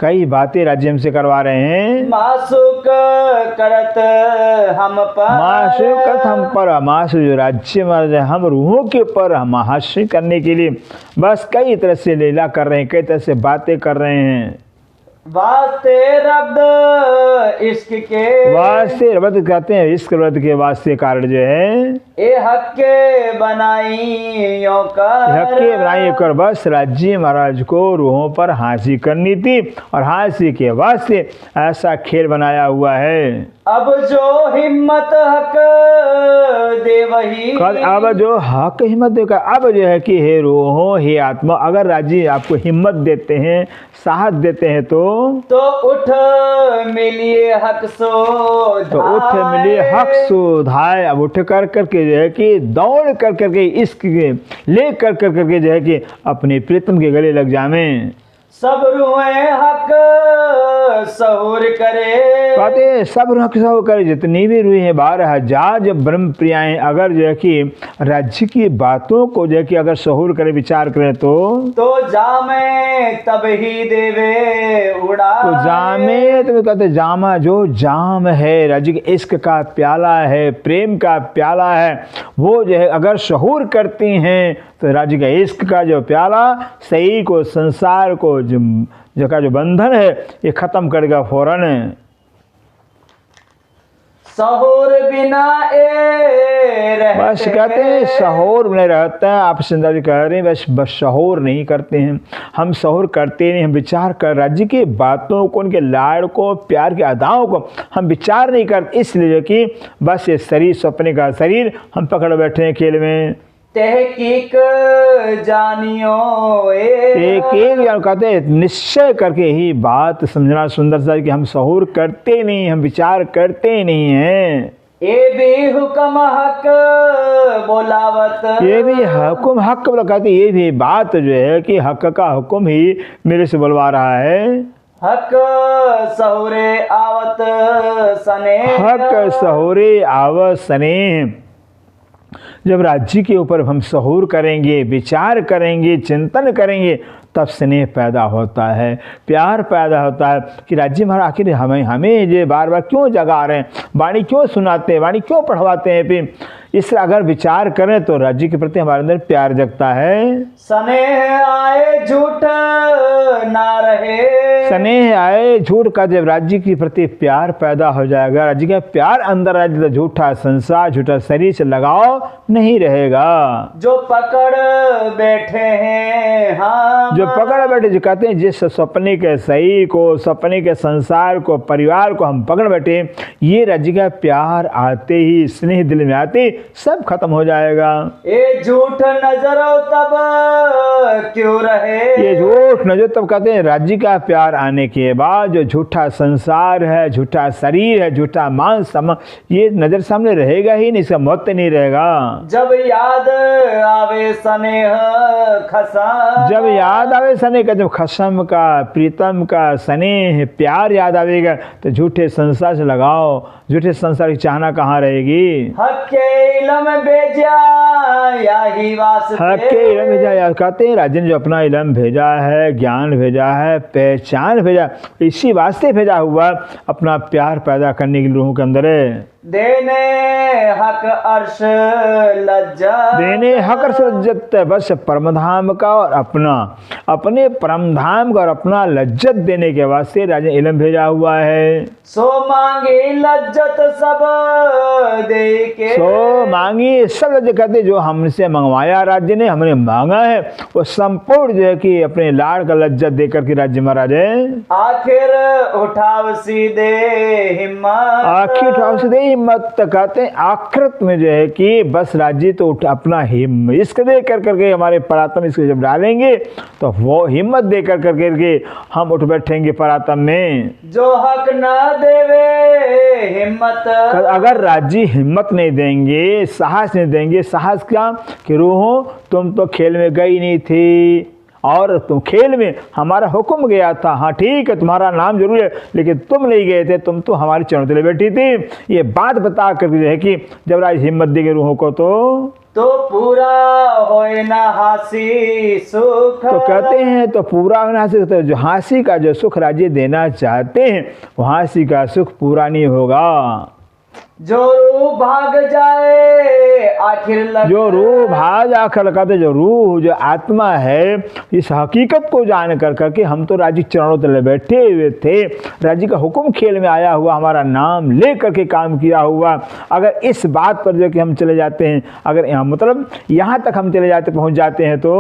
कई बातें राज्य हमसे करवा रहे हैं। मासूक करत हम पर, मासूक करत हम पर, मासु जो राज्य में हम रूहों के ऊपर हम हास्य करने के लिए बस कई तरह से लीला कर रहे हैं, कई तरह से बातें कर रहे हैं। वास्ते रब्द इश्क के, वास्ते रब्द कहते हैं, इश्क रब्द के वास्ते कारण जो है ए हक्के बनाइयों कर, हक्के बनाइयों कर, बस राज्य महाराज को रूहों पर हांसी करनी थी, और हांसी के वास्ते ऐसा खेल बनाया हुआ है। अब जो हिम्मत हक दे वही, अब जो हक हिम्मत देगा, अब जो है कि हे रूहों, हे आत्मा, अगर राज्य आपको हिम्मत देते हैं, साहस देते हैं, तो तो उठ मिलिए हक सो तो उठ मिले हक सुधाए। अब उठ कर करके जो है कि दौड़ कर करके इश्क ले कर कर करके जो है कि अपने प्रीतम के गले लग जावे। सब रुए हक सहूर करे। कहते सब हक सहूर करे। जितनी भी रूहें 12,000 जब ब्रह्म प्रियाएं अगर जो है कि राज्य की बातों को जो है कि अगर सहूर करे विचार करे तो जामे तब ही देवे उड़ा। तो जामे तो कहते जामा जो जाम है राज्य के इश्क का प्याला है, प्रेम का प्याला है, वो जो है अगर सहूर करती हैं तो राज्य का इश्क का जो प्याला सही को संसार को जो का जो बंधन है ये खत्म करेगा फौरन। सहूर बिना बस कहते हैं सहूर नहीं रहता है। आप सुंदर जी कह रहे हैं बस सहूर नहीं करते हैं हम, सहूर करते नहीं, हम विचार कर राज्य की बातों को, उनके लाड़ को, प्यार की अदाओं को हम विचार नहीं करते। इसलिए कि बस ये शरीर सपने का शरीर हम पकड़ बैठे हैं खेल में। तहकीक जानियो एक कहते हैं निश्चय करके ही बात समझना सुंदर सा कि हम सहूर करते नहीं, हम विचार करते नहीं हैं। ये भी हुक्म हक बोलावत। ये भी हुक्म हक बोला कहते ये भी बात जो है कि हक का हुक्म ही मेरे से बुलवा रहा है। हक सहूरे आवत सने। हक सहूरे आवत सने। जब राज्य के ऊपर हम सहूर करेंगे, विचार करेंगे, चिंतन करेंगे तब स्नेह पैदा होता है, प्यार पैदा होता है कि राज्य महाराज आखिर हमें ये बार बार क्यों जगा रहे हैं, वाणी क्यों सुनाते हैं, वाणी क्यों पढ़वाते हैं। फिर इस अगर विचार करें तो राज्य के प्रति हमारे अंदर प्यार जगता है। स्नेह आए झूठ ना रहे। स्नेह आए झूठ का जब राज्य के प्रति प्यार पैदा हो जाएगा, राज्य का प्यार अंदर आ जाए, झूठा संसार झूठा शरीर से लगाव नहीं रहेगा। जो पकड़ बैठे हैं हम, जो पकड़ बैठे जो कहते हैं जिस सपने के शरीर को, सपने के संसार को, परिवार को हम पकड़ बैठे, ये राज्य का प्यार आते ही, स्नेह दिल में आते सब खत्म हो जाएगा। ये झूठ नजर तब क्यों रहे। ये झूठ नजर तब कहते हैं राज्य का प्यार आने के बाद जो झूठा संसार है, झूठा शरीर है, झूठा मांस ये नजर सामने रहेगा ही नहीं, इसका महत्व नहीं रहेगा। जब याद आवे स्नेह खसम। जब याद आवे स्नेह का, जब खसम का, प्रीतम का, स्नेह प्यार याद आवेगा तो झूठे संसार से लगाओ, झूठे संसार की चाहना कहाँ रहेगी। हक के इलम भेजा यही वास्ते। हक के इलम भेजा या कहते हैं राज्य ने जो अपना इलम भेजा है, ज्ञान भेजा है, पहचान भेजा, इसी वास्ते भेजा हुआ अपना प्यार पैदा करने के लिए लोगों के अंदर है। देने हक अर्श लज्जत। देने हक अर्श लज्जत, बस परमधाम का और अपने परमधाम का और अपना लज्जत देने के वास्ते राजा इलम भेजा हुआ है। सो मांगी लज्जत सब दे के। सो मांगी सब लज्जत कहते जो हमसे मंगवाया राज्य ने, हमने मांगा है वो संपूर्ण जो है कि अपने लाड़ का लज्जत देकर के राज्य महाराज है। आखिर उठाव सीधे हिम्मत। आखिर उठाव सीधे हिम्मत कहते हैं आखिरत में जो है कि बस राज्य तो अपना इसको दे कर करके हमारे परात्म इसको जब डालेंगे तो वो हिम्मत दे कर करके हम उठ बैठेंगे परात्म में। जो हक न देवे हिम्मत। अगर राज्य हिम्मत नहीं देंगे, साहस नहीं देंगे, साहस क्या कि रूहों तुम तो खेल में गई नहीं थी और तुम खेल में हमारा हुक्म गया था, हाँ ठीक है तुम्हारा नाम जरूर है लेकिन तुम नहीं गए थे, तुम तो हमारी चरणों तले बैठी थी। ये बात बता कर जो है कि जब राज हिम्मत देंगे रूहों को तो पूरा होए ना हासी सुख। तो कहते हैं तो पूरा होना हासिल, तो जो हासी का जो सुख राज्य देना चाहते हैं वो हासी का सुख पूरा नहीं होगा। जो रूह भाग जाए आखिर लग। जो रूह भाग आखिर लगाते, जो रूह जो आत्मा है इस हकीकत को जान कर करके हम तो राज्य चरणों तले बैठे हुए थे, राज्य का हुक्म खेल में आया हुआ, हमारा नाम ले करके काम किया हुआ, अगर इस बात पर जो कि हम चले जाते हैं, अगर यहाँ मतलब यहाँ तक हम चले जाते पहुँच जाते हैं तो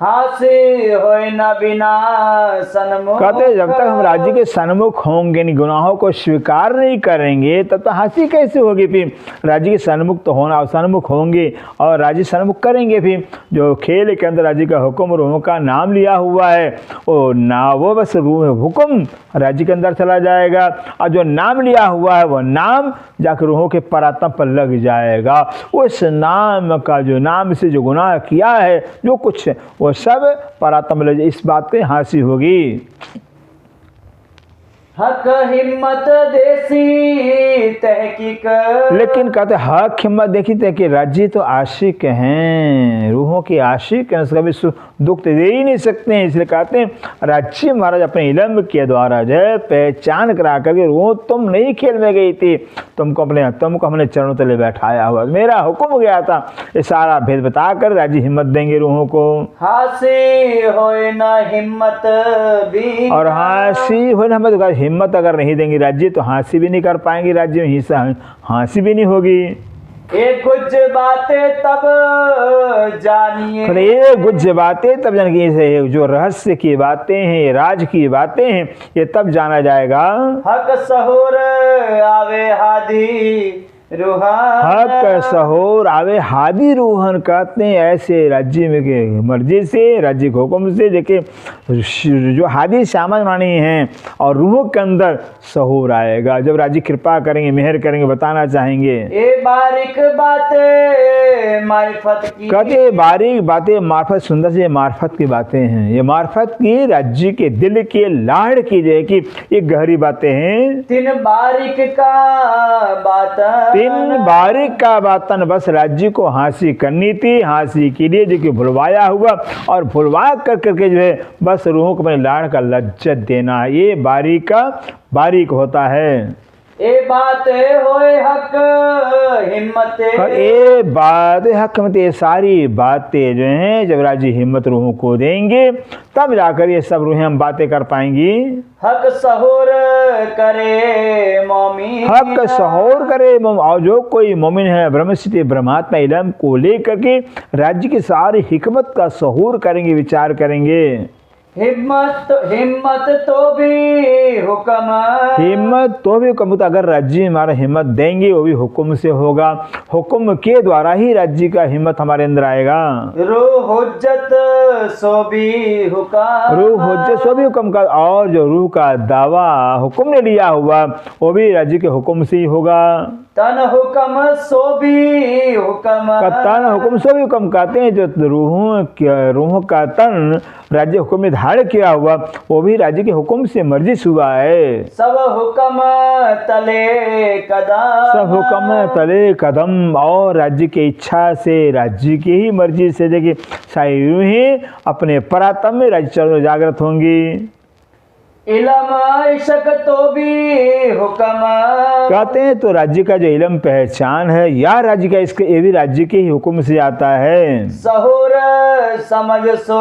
हासी होए न बिना सन्मुख। कहते जब तक हम राज्य के सन्मुख होंगे नहीं, गुनाहों को स्वीकार नहीं करेंगे, तब तो हंसी कैसे होगी। फिर राज्य के सन्मुख तो होना, सन्मुख होंगे और राज्य सन्मुख करेंगे। फिर जो खेल के अंदर राज्य का हुक्म रूहों का नाम लिया हुआ है, वो बस रूह हुक्म राज्य के अंदर चला जाएगा, और जो नाम लिया हुआ है वो नाम जाकर रूहों के परात्मा पर लग जाएगा। उस नाम का, जो नाम से जो गुनाह किया है, जो कुछ वो सब परात्मा लग जाए। इस बात पे हंसी होगी। हक हिम्मत देसी तहकीक। लेकिन कहते हक हिम्मत देखी थे कि राज्य तो आशिक हैं, रूहों के आशिक हैं, कभी दुख तो दे ही नहीं सकते हैं। इसलिए कहते हैं राज्य महाराज अपने इल्म के द्वारा जो है पहचान करा करके, रूह तुम नहीं खेल में गई थी, तुमको हमने चरणों तले बैठाया हुआ, मेरा हुक्म गया था। ये सारा भेद बता कर राज्य हिम्मत देंगे रूहों को। हासी होए न हिम्मत भी, और हासी होए न हिम्मत अगर नहीं देंगे राज्य, तो हासिल भी नहीं कर पाएंगे, राज्य में हिस्सा हासिल भी नहीं होगी। एक कुछ बातें तब जानिए, ये कुछ बातें तब जानिए, जो रहस्य की बातें हैं, राज की बातें हैं, ये तब जाना जाएगा। हक सहूर आवे हादी रूहान। हक सहोर आवे हादी रूहन, कहते हैं ऐसे राज्य में के मर्जी से, राज्य के हुक्म से देखे जो हादी सामान मानी हैं, और रूहों के अंदर सहोर आएगा जब राज्य कृपा करेंगे, मेहर करेंगे, बताना चाहेंगे। ये बारीक बातें मार्फत की, कहते बारीक बातें मार्फत, सुंदर से मार्फत की बातें हैं, ये मार्फत की राज्य के दिल के लाड़ की जाए कि ये गहरी बातें हैं। तीन बारीक का बात, तीन बारीक का बातन, बस राज्य को हासिल करनी थी, हासिल के लिए जो कि भुलवाया हुआ, और भुलवा कर करके जो है बस रूहों को अपने लाड़ का लज्जत देना, ये बारीक का बारीक होता है। ए बात होए हक हिम्मत, ये बात हक हिम्मत, ये सारी बातें जो हैं जब राज्य हिम्मत रूहों को देंगे, तब जाकर ये सब रूहें हम बातें कर पाएंगी। हक सहूर करे मोमिन, हक सहूर करे, और जो कोई मोमिन है ब्रह्मसिद्धि ब्रह्मात्मा इल्म को लेकर के राज्य की सारी हिकमत का सहूर करेंगे, विचार करेंगे। हिम्मत तो भी हुक्म, हिम्मत तो भी हुक्म, अगर राज्य हमारा हिम्मत देंगे वो भी हुक्म से होगा, हुक्म के द्वारा ही राज्य का हिम्मत हमारे अंदर आएगा। रूह हुज्जत सो भी हुक्म, रूह हुज्जत सो भी हुक्म का, और जो रूह का दावा हुक्म ने लिया हुआ वो भी राज्य के हुक्म से ही होगा। तन हुक्म सो भी हुक्म, तन हुक्म सो भी हुक्म, कहते हैं जो रूहों का तन राज्य हुक्म में धारण किया हुआ वो भी राज्य के हुक्म से मर्जी हुआ है। सब हुक्म तले कदम, सब हुक्म तले कदम, और राज्य की इच्छा से, राज्य की ही मर्जी से देखिए सारी रूहें अपने परात्म में राज्य चरण जागृत होंगी। इल्म इशक तो भी हुक्म, कहते हैं तो राज्य का जो इल्म पहचान है या राज्य का, इसके ये भी राज्य के ही हुक्म से आता है। सहूर समझ सो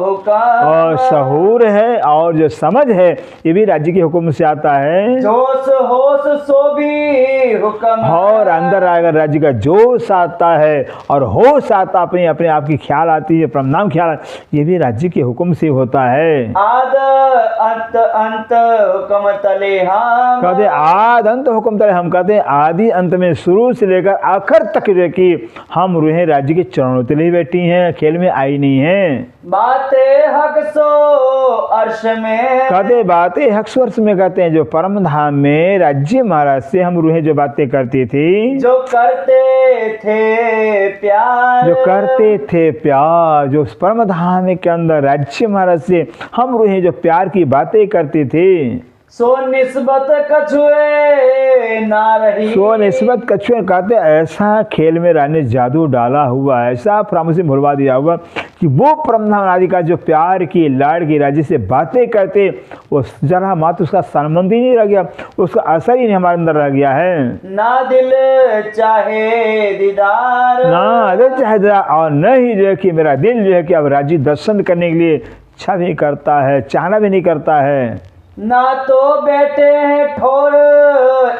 हुक्म, और सहूर है और जो समझ है ये भी राज्य के हुक्म से आता है। जोश होश सो भी हुक्म, और अंदर आएगा राज्य का जोश आता है, और होश आता, अपने अपने आप की ख्याल आती है, प्रणाम ख्याल, ये भी राज्य के हुक्म से होता है। आद अंत अंत हुक्म तले हम, कहते आद अंत हुक्म तले हम, कहते हैं आदि अंत में शुरू से लेकर आखिर तक जो कि हम रूहें राज्य के चरणों तले ही बैठी हैं, खेल में आई नहीं है। बातें हक सो अर्श में, कहते बातें हक स्वर्ष में, कहते हैं जो परम धाम में राज्य महाराज से हम रूहें जो बातें करती थी, जो करते थे प्यार, जो करते थे प्यार, जो परम धाम के अंदर राज्य महाराज से हम रूहें जो प्यार की बातें करती थी, सो निस्बत कछुए ना रही, सो निस्बत कछुए, कहते ऐसा खेल में रानी ने जादू डाला हुआ, ऐसा फ्राम से भुलवा दिया हुआ कि वो परमधाम आदि का जो प्यार की लाड़ की राज्य से बातें करते, वो जरा मात्र उसका संबंध ही नहीं रह गया, उसका असर ही नहीं हमारे अंदर रह गया है। ना दिल चाहे दीदार, ना दिल चाहे दीदार, और न ही जो है कि मेरा दिल जो है कि अब राज्य दर्शन करने के लिए इच्छा भी करता है, चाहना भी नहीं करता है। ना तो बैठे हैं ठोर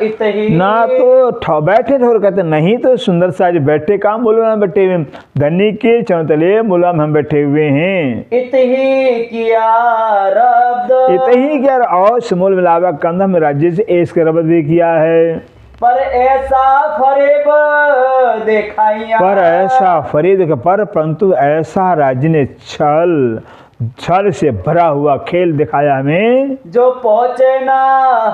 इत ही, ना तो बैठे ठोर कहते नहीं तो सुंदर सा जो बैठे काम बोलो हम बैठे हुए, धनी के चरणों तले बोला हम बैठे हुए हैं। इत ही किया रब्द, इतनी क्या और समूल मिलावा कंधा में राज्य से ऐश का रब्द भी किया है। पर ऐसा फरेब देखाइया, पर ऐसा फरीद पर परंतु ऐसा राज्य ने छल से भरा हुआ खेल दिखाया हमें, जो पहुँचे ना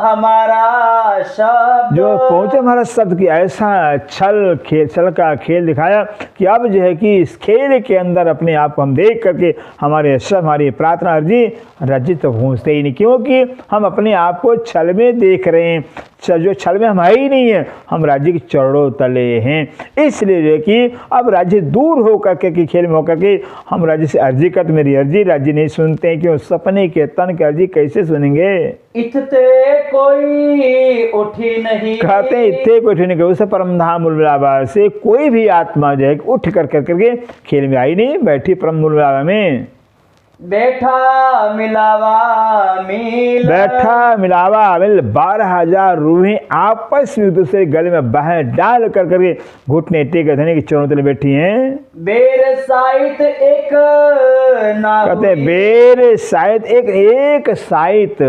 हमारा शब्द, जो पहुंचे हमारा शब्द की ऐसा छल का खेल दिखाया कि अब जो है कि इस खेल के अंदर अपने आप को हम देख करके हमारे सब हमारी प्रार्थना अर्जी राज्य तो पहुँचते ही नहीं, क्योंकि हम अपने आप को छल में देख रहे हैं। जो छल में हम है ही नहीं है, हम राज्य के चरणों तले हैं। इसलिए जो है कि अब राज्य दूर होकर के खेल में होकर के हम राज्य से अर्जी करते, मेरी अर्जी राज्य नहीं सुनते हैं, क्यों सपने के तन की अर्जी कैसे सुनेंगे। इतते कोई उठी नहीं, कहते हैं इतने कोई उठी नहीं, उस परम धाम मूल से कोई भी आत्मा जो है उठ कर करके खेल में आई नहीं, बैठी परम मूल में। बैठा मिलावा मिल, बैठा मिलावा मिल 12,000 रूहें आपस में दूसरे गले में बाहें डाल कर करके घुटने टेक धनी के चरणों तले बैठी हैं। बेर साइत एक ना कहते हुई, बेर साइत एक साइत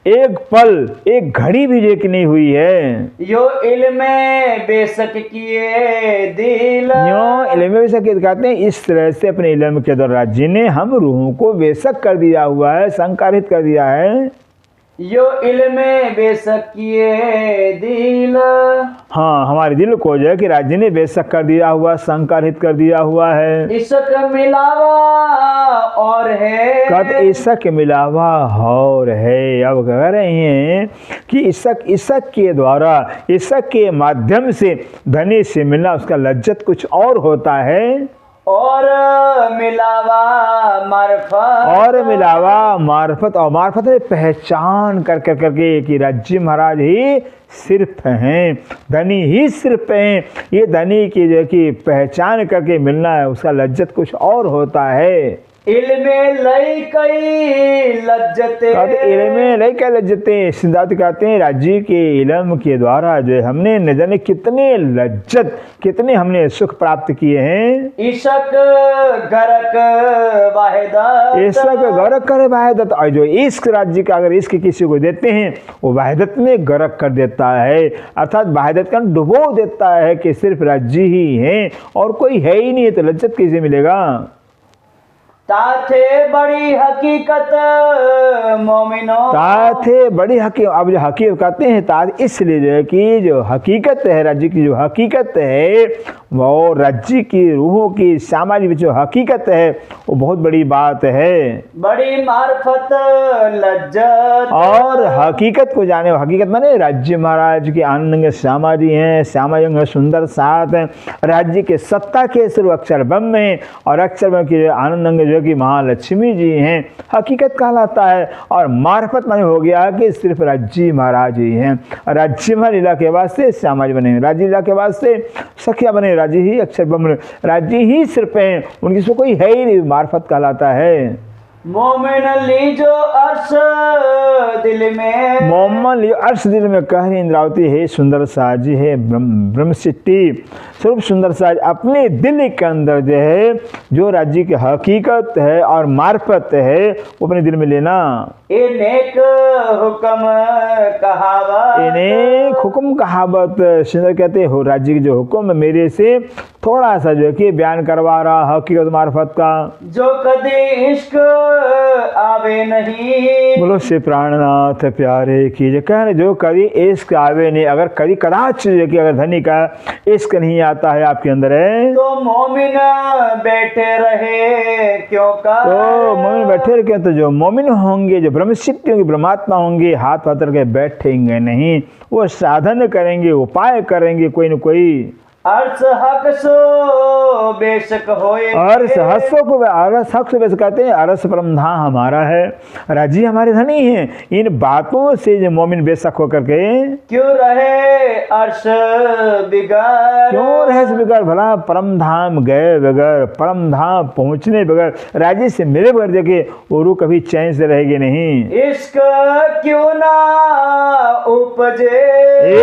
एक पल एक घड़ी भी जो कि नहीं हुई है। यो इल्म बेशक किए दिल, यो इल्म बेशक कहते हैं इस तरह से अपने इल्म के द्वारा राज्य ने हम रूहों को बेशक कर दिया हुआ है, संकारित कर दिया है। यो इल्म बेशक किए दिल, हाँ हमारे दिल को जो है कि राज्य ने बेशक कर दिया हुआ, संकारित कर दिया हुआ है। इश्क मिलावा और है, कहते इशक मिलावा और है। अब कह रहे हैं कि इशक के द्वारा, इशक के माध्यम से धनी से मिलना उसका लज्जत कुछ और होता है। और मिलावा मार्फत, और मिलावा मार्फत, और मार्फत में पहचान करके कि राज्य महाराज ही सिर्फ हैं, धनी ही सिर्फ हैं। ये धनी की जो कि पहचान करके मिलना है उसका लज्जत कुछ और होता है। इल्मे लई कई लज्जते, इल्मे लई कई लज्जते सिद्धार्थ कहते हैं राज्य के इल्म के द्वारा जो हमने न जाने कितने लज्जत, कितने हमने सुख प्राप्त किए हैं। इशक गरक वाहिदत, इशक गरक करे वाहिदत, और जो इश्क राज्य का अगर इश्क किसी को देते हैं वो वाहिदत में गरक कर देता है, अर्थात वाहिदत का डुबो देता है कि सिर्फ राज्य ही है और कोई है ही नहीं, तो लज्जत कैसे मिलेगा। ताथे बड़ी हकीकत मोमिनो, ताथे बड़ी हकीकत, अब जो हकीकत कहते हैं ताथ इसलिए जो है कि जो हकीकत है राज्य की, जो हकीकत है वो राज्य की रूहों की सामाजिक जो हकीकत है वो बहुत बड़ी बात है। बड़ी मार्फत लज्जत, और हकीकत को जाने, हकीकत माने राज्य महाराज के आनंद श्यामाजी हैं, श्यामाजी सुंदर साथ हैं, राज्य के सत्ता के सिर्फ अक्षर ब्रह्म हैं और अक्षर ब्रह्म की आनंद जो कि महालक्ष्मी जी हैं, हकीकत कहलाता है। और मार्फत माने हो गया कि सिर्फ राज्य महाराज ही हैं, राज्य महाराज लीला के वास्ते श्यामाजी बने, राज्य लीला के वास्ते सखिया बने, राज्य ही अक्षर ब्रह्म, राज्य ही सिर्फ हैं, उनकी से कोई है ही नहीं, मार्फत कहलाता है। मोमिन ली जो अर्श दिल में, मोमन ली अर्श दिल में कह रही इंद्रावती है सुंदर साज है ब्रह्म सिद्धि स्वरूप सुंदर साज अपने दिल के अंदर जो है जो राज्य की हकीकत है और मार्फत है वो अपने दिल में लेना। इनेक हुक्म कहावत, इनेक हुक्म कहावत, सुंदर कहते हो राज्य की जो हुक्म मेरे से थोड़ा सा जो कि बयान करवा रहा हकीकत मार्फत का, जो कदी इश्क आवे नहीं, बोलो से प्राणनाथ प्यारे की जो कह रहे जो कभी इश्क आवे नहीं, अगर कभी कदाच जो कि अगर धनी का इश्क नहीं आता है आपके अंदर है तो मोमिन बैठे रहे क्यों का, तो मोमिन बैठे रहे, तो जो मोमिन होंगे जो ब्रह्मसिद्ध होंगे ब्रह्मात्मा होंगे हाथ पकड़ के बैठेंगे नहीं, वो साधन करेंगे, उपाय करेंगे कोई न कोई। अर्स हक सो बेशक होए। अर्स हसो को अरस हक से वैसे कहते हैं, अरस परमधाम हमारा है, राजी हमारे धनी हैं। इन बातों से जो मोमिन बेशक होकर के क्यों रहे अर्श बिगाड़, क्यों रहे बिगड़, भला परम धाम गए बगैर, परम धाम पहुंचने बगैर, राजी से मेरे बगैर देखे वो रूह कभी चैन से रहेगी नहीं। इश्क क्यों ना उपजे,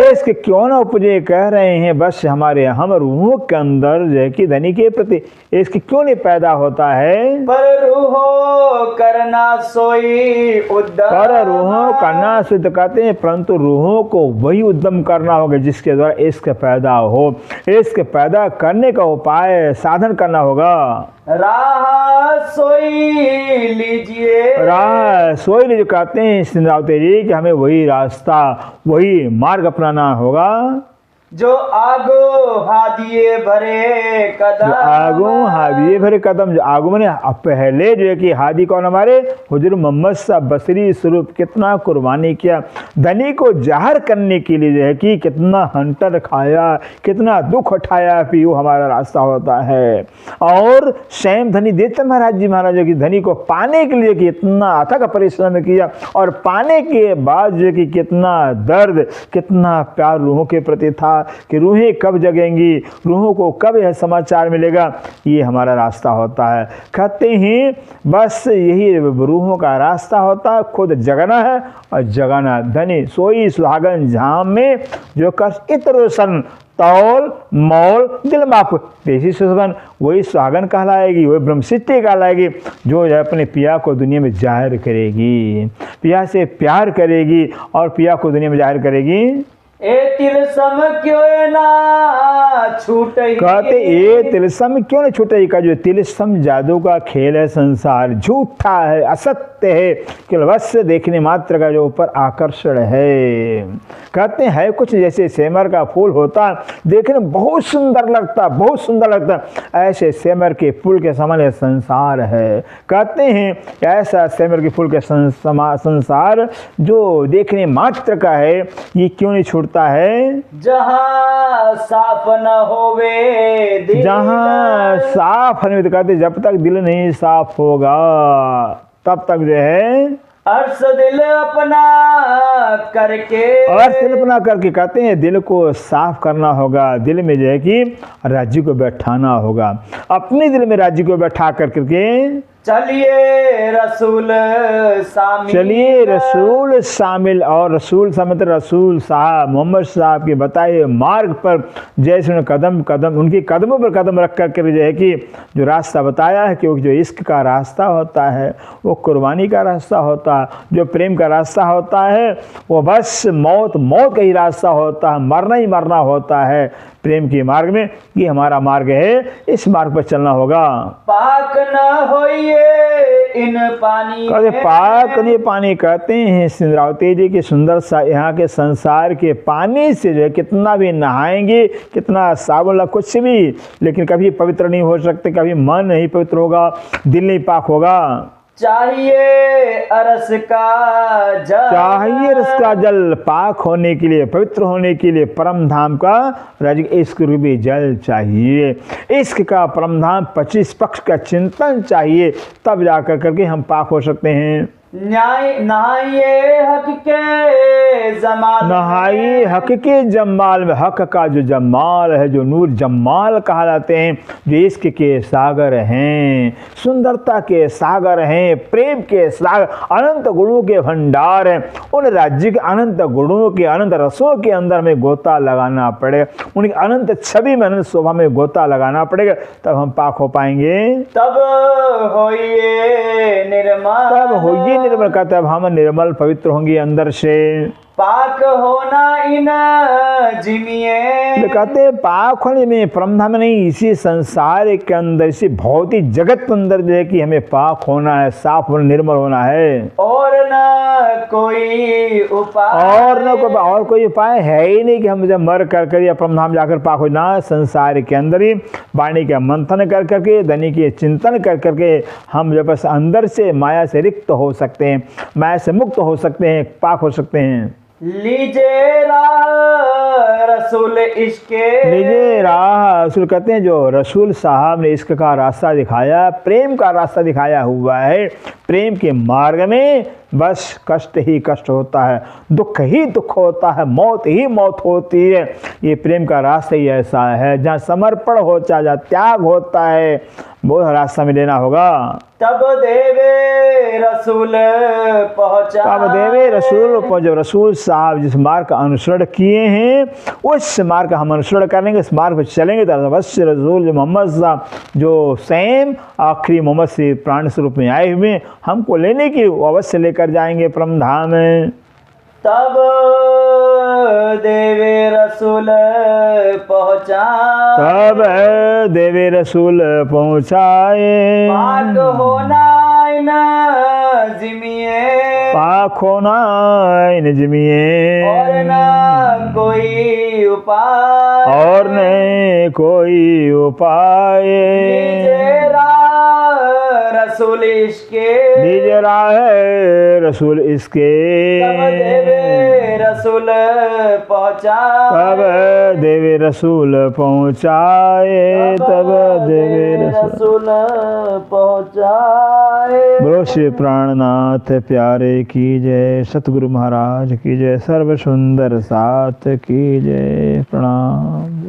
इश्क क्यों ना उपजे, कह रहे हैं बस हमारे हम रूहों के अंदर जो है कि धनी के प्रति इश्क क्यों नहीं पैदा होता है। पर रूहो करना सोई उद्दम, पर रूहों करना सिद्ध कहते हैं, परंतु रूहों को वही उद्यम करना होगा जिसके द्वारा इश्क पैदा हो। इश्क पैदा करने का उपाय साधन करना होगा। राह सोई लीजिए, राह सोई लीजिए कहते हैं सिंधरावती जी कि हमें वही रास्ता वही मार्ग अपनाना होगा जो आगो हादिए भरे कदम, जो आगो हादिए भरे कदम, जो आगो मैंने पहले जो है कि हादी कौन हमारे हुजूर मोहम्मद साहब बसरी स्वरूप कितना कुर्बानी किया, धनी को जाहिर करने के लिए जो है कि कितना हंटर खाया, कितना दुख उठाया, फिर वो हमारा रास्ता होता है। और स्वयं धनी देते महाराज जी महाराज की धनी को पाने के लिए कि इतना अथक परिश्रम किया, और पाने के बाद जो कि कितना दर्द कितना प्यार रूहों के प्रति था कि रूहें कब जगेंगी, रूहों को कब यह समाचार मिलेगा, ये हमारा रास्ता होता है। कहते हैं बस यही रूहों का रास्ता होता है, खुद जगना है और जगाना। धनी सोई सुहागन झाम में जो कर इतरोसन तौल मौल दिल माप, देसी सुबन वही सुहागन कहलाएगी, वही ब्रह्मसिद्धि कहलाएगी जो अपने पिया को दुनिया में जाहिर करेगी, पिया से प्यार करेगी और पिया को दुनिया में जाहिर करेगी। ए तिलसम क्यों ना छूटे, कहते ए तिलसम क्यों न छूटे का जो तिलसम जादू का खेल है, संसार झूठा है, असत्य है, केवल बस देखने मात्र का जो ऊपर आकर्षण है। कहते हैं कुछ जैसे सेमर का फूल होता, देखने में बहुत सुंदर लगता, बहुत सुंदर लगता, ऐसे सेमर के फूल के समान यह संसार है। कहते हैं ऐसा सेमर के फूल के संसार जो देखने मात्र का है, ये क्यों नहीं छूटता है। जहाँ साफ न होवे दिल, जहाँ साफ नहीं, कहते जब तक दिल नहीं साफ होगा तब तक जो है अर्श दिल अपना करके, अर्श दिल अपना करके, कहते हैं दिल को साफ करना होगा, दिल में जो है कि राज्य को बैठाना होगा, अपने दिल में राज्य को बैठा करके चलिए रसूल शामिल, चलिए रसूल शामिल। और रसूल शामिल रसूल साहब मोहम्मद साहब के बताए मार्ग पर जैसे उन्हें कदम कदम उनके कदमों पर कदम रख कर के जो है कि जो रास्ता बताया है कि वो जो इश्क का रास्ता होता है, वो कुर्बानी का रास्ता होता है, जो प्रेम का रास्ता होता है वो बस मौत मौत का ही रास्ता होता है, मरना ही मरना होता है प्रेम के मार्ग में। ये हमारा मार्ग है, इस मार्ग पर चलना होगा। पाक न होइए इन पानी, कहते पाक नहीं पानी, कहते हैं सिंधरावती जी की सुंदर सा यहाँ के संसार के पानी से जो है कितना भी नहाएंगे, कितना साबुन लग कुछ भी, लेकिन कभी पवित्र नहीं हो सकते, कभी मन नहीं पवित्र होगा, दिल नहीं पाक होगा। चाहिए अरस का जल, चाहिए रस का जल, पाक होने के लिए पवित्र होने के लिए परम धाम का रज इश्क रूपी जल चाहिए। इश्क का परम धाम 25 पक्ष का चिंतन चाहिए, तब जाकर करके हम पाक हो सकते हैं। न्याय नहाइए हक के जमाल, नहाइए हक के जमाल में, हक का जो जमाल है, जो नूर जमाल कहलाते हैं, जो इश्क के सागर हैं, सुंदरता के सागर हैं, प्रेम के सागर, अनंत गुणों के भंडार हैं, उन राज्य के अनंत गुणों के अनंत रसों के अंदर में गोता लगाना पड़ेगा, उनकी अनंत छवि में अनंत शोभा में गोता लगाना पड़ेगा, तब हम पाक हो पाएंगे। तब होइए निर्मल, तब होइए निर्मल, कहता है हम निर्मल पवित्र होंगे अंदर से। पाक होना इन जिमिए, कहते पाक होने में परमधाम में नहीं, इसी संसार के अंदर, इसी भौतिक जगत के अंदर जो है कि हमें पाक होना है, साफ होना, निर्मल होना है। और न कोई उपाय, और कोई उपाय है ही नहीं कि हम जब मर कर या परमधाम जाकर पाक हो ना। संसार के अंदर ही वाणी का मंथन कर करके, धनी के चिंतन कर करके हम जब बस अंदर से माया से रिक्त हो सकते हैं, माया से मुक्त हो सकते हैं, पाक हो सकते हैं। लीजे राह रसूल इश्के, लीजिए राह रसूल कहते हैं, जो रसूल साहब ने इश्क का रास्ता दिखाया, प्रेम का रास्ता दिखाया हुआ है। प्रेम के मार्ग में बस कष्ट ही कष्ट होता है, दुख ही दुख होता है, मौत ही मौत होती है। ये प्रेम का रास्ता ही ऐसा है जहाँ समर्पण होता है, जहाँ त्याग होता है, वो रास्ता में लेना होगा। तब देवे रसूल पहुँचा, तब देवे रसूल, जो रसूल साहब जिस मार्ग का अनुसरण किए हैं उस मार्ग का हम अनुसरण करेंगे, इस मार्ग पर चलेंगे तो अवश्य रसूल जो मोहम्मद साहब जो स्वयं आखिरी मोहम्मद से प्राण स्वरूप में आए हुए हमको लेने की अवश्य लेकर जाएंगे परम धाम में। तब देवे रसूल पहुँचा, तब देवे रसूल पहुँचाए, पाक होना न जिमिए, पाक होना इन जिमिए, और न कोई उपाय, और न कोई उपाय। लीजे राह रसूल इश्के, लीजिए राह रसूल इसके, तब देवे रसूल पहुँचा, तब देवे रसूल पहुँचाए, तब देवे रसूल पहुँचाए। बोलो श्री प्राणनाथ प्यारे की जय, सतगुरु महाराज की जय, सर्व सुंदर साथ की जय। प्रणाम।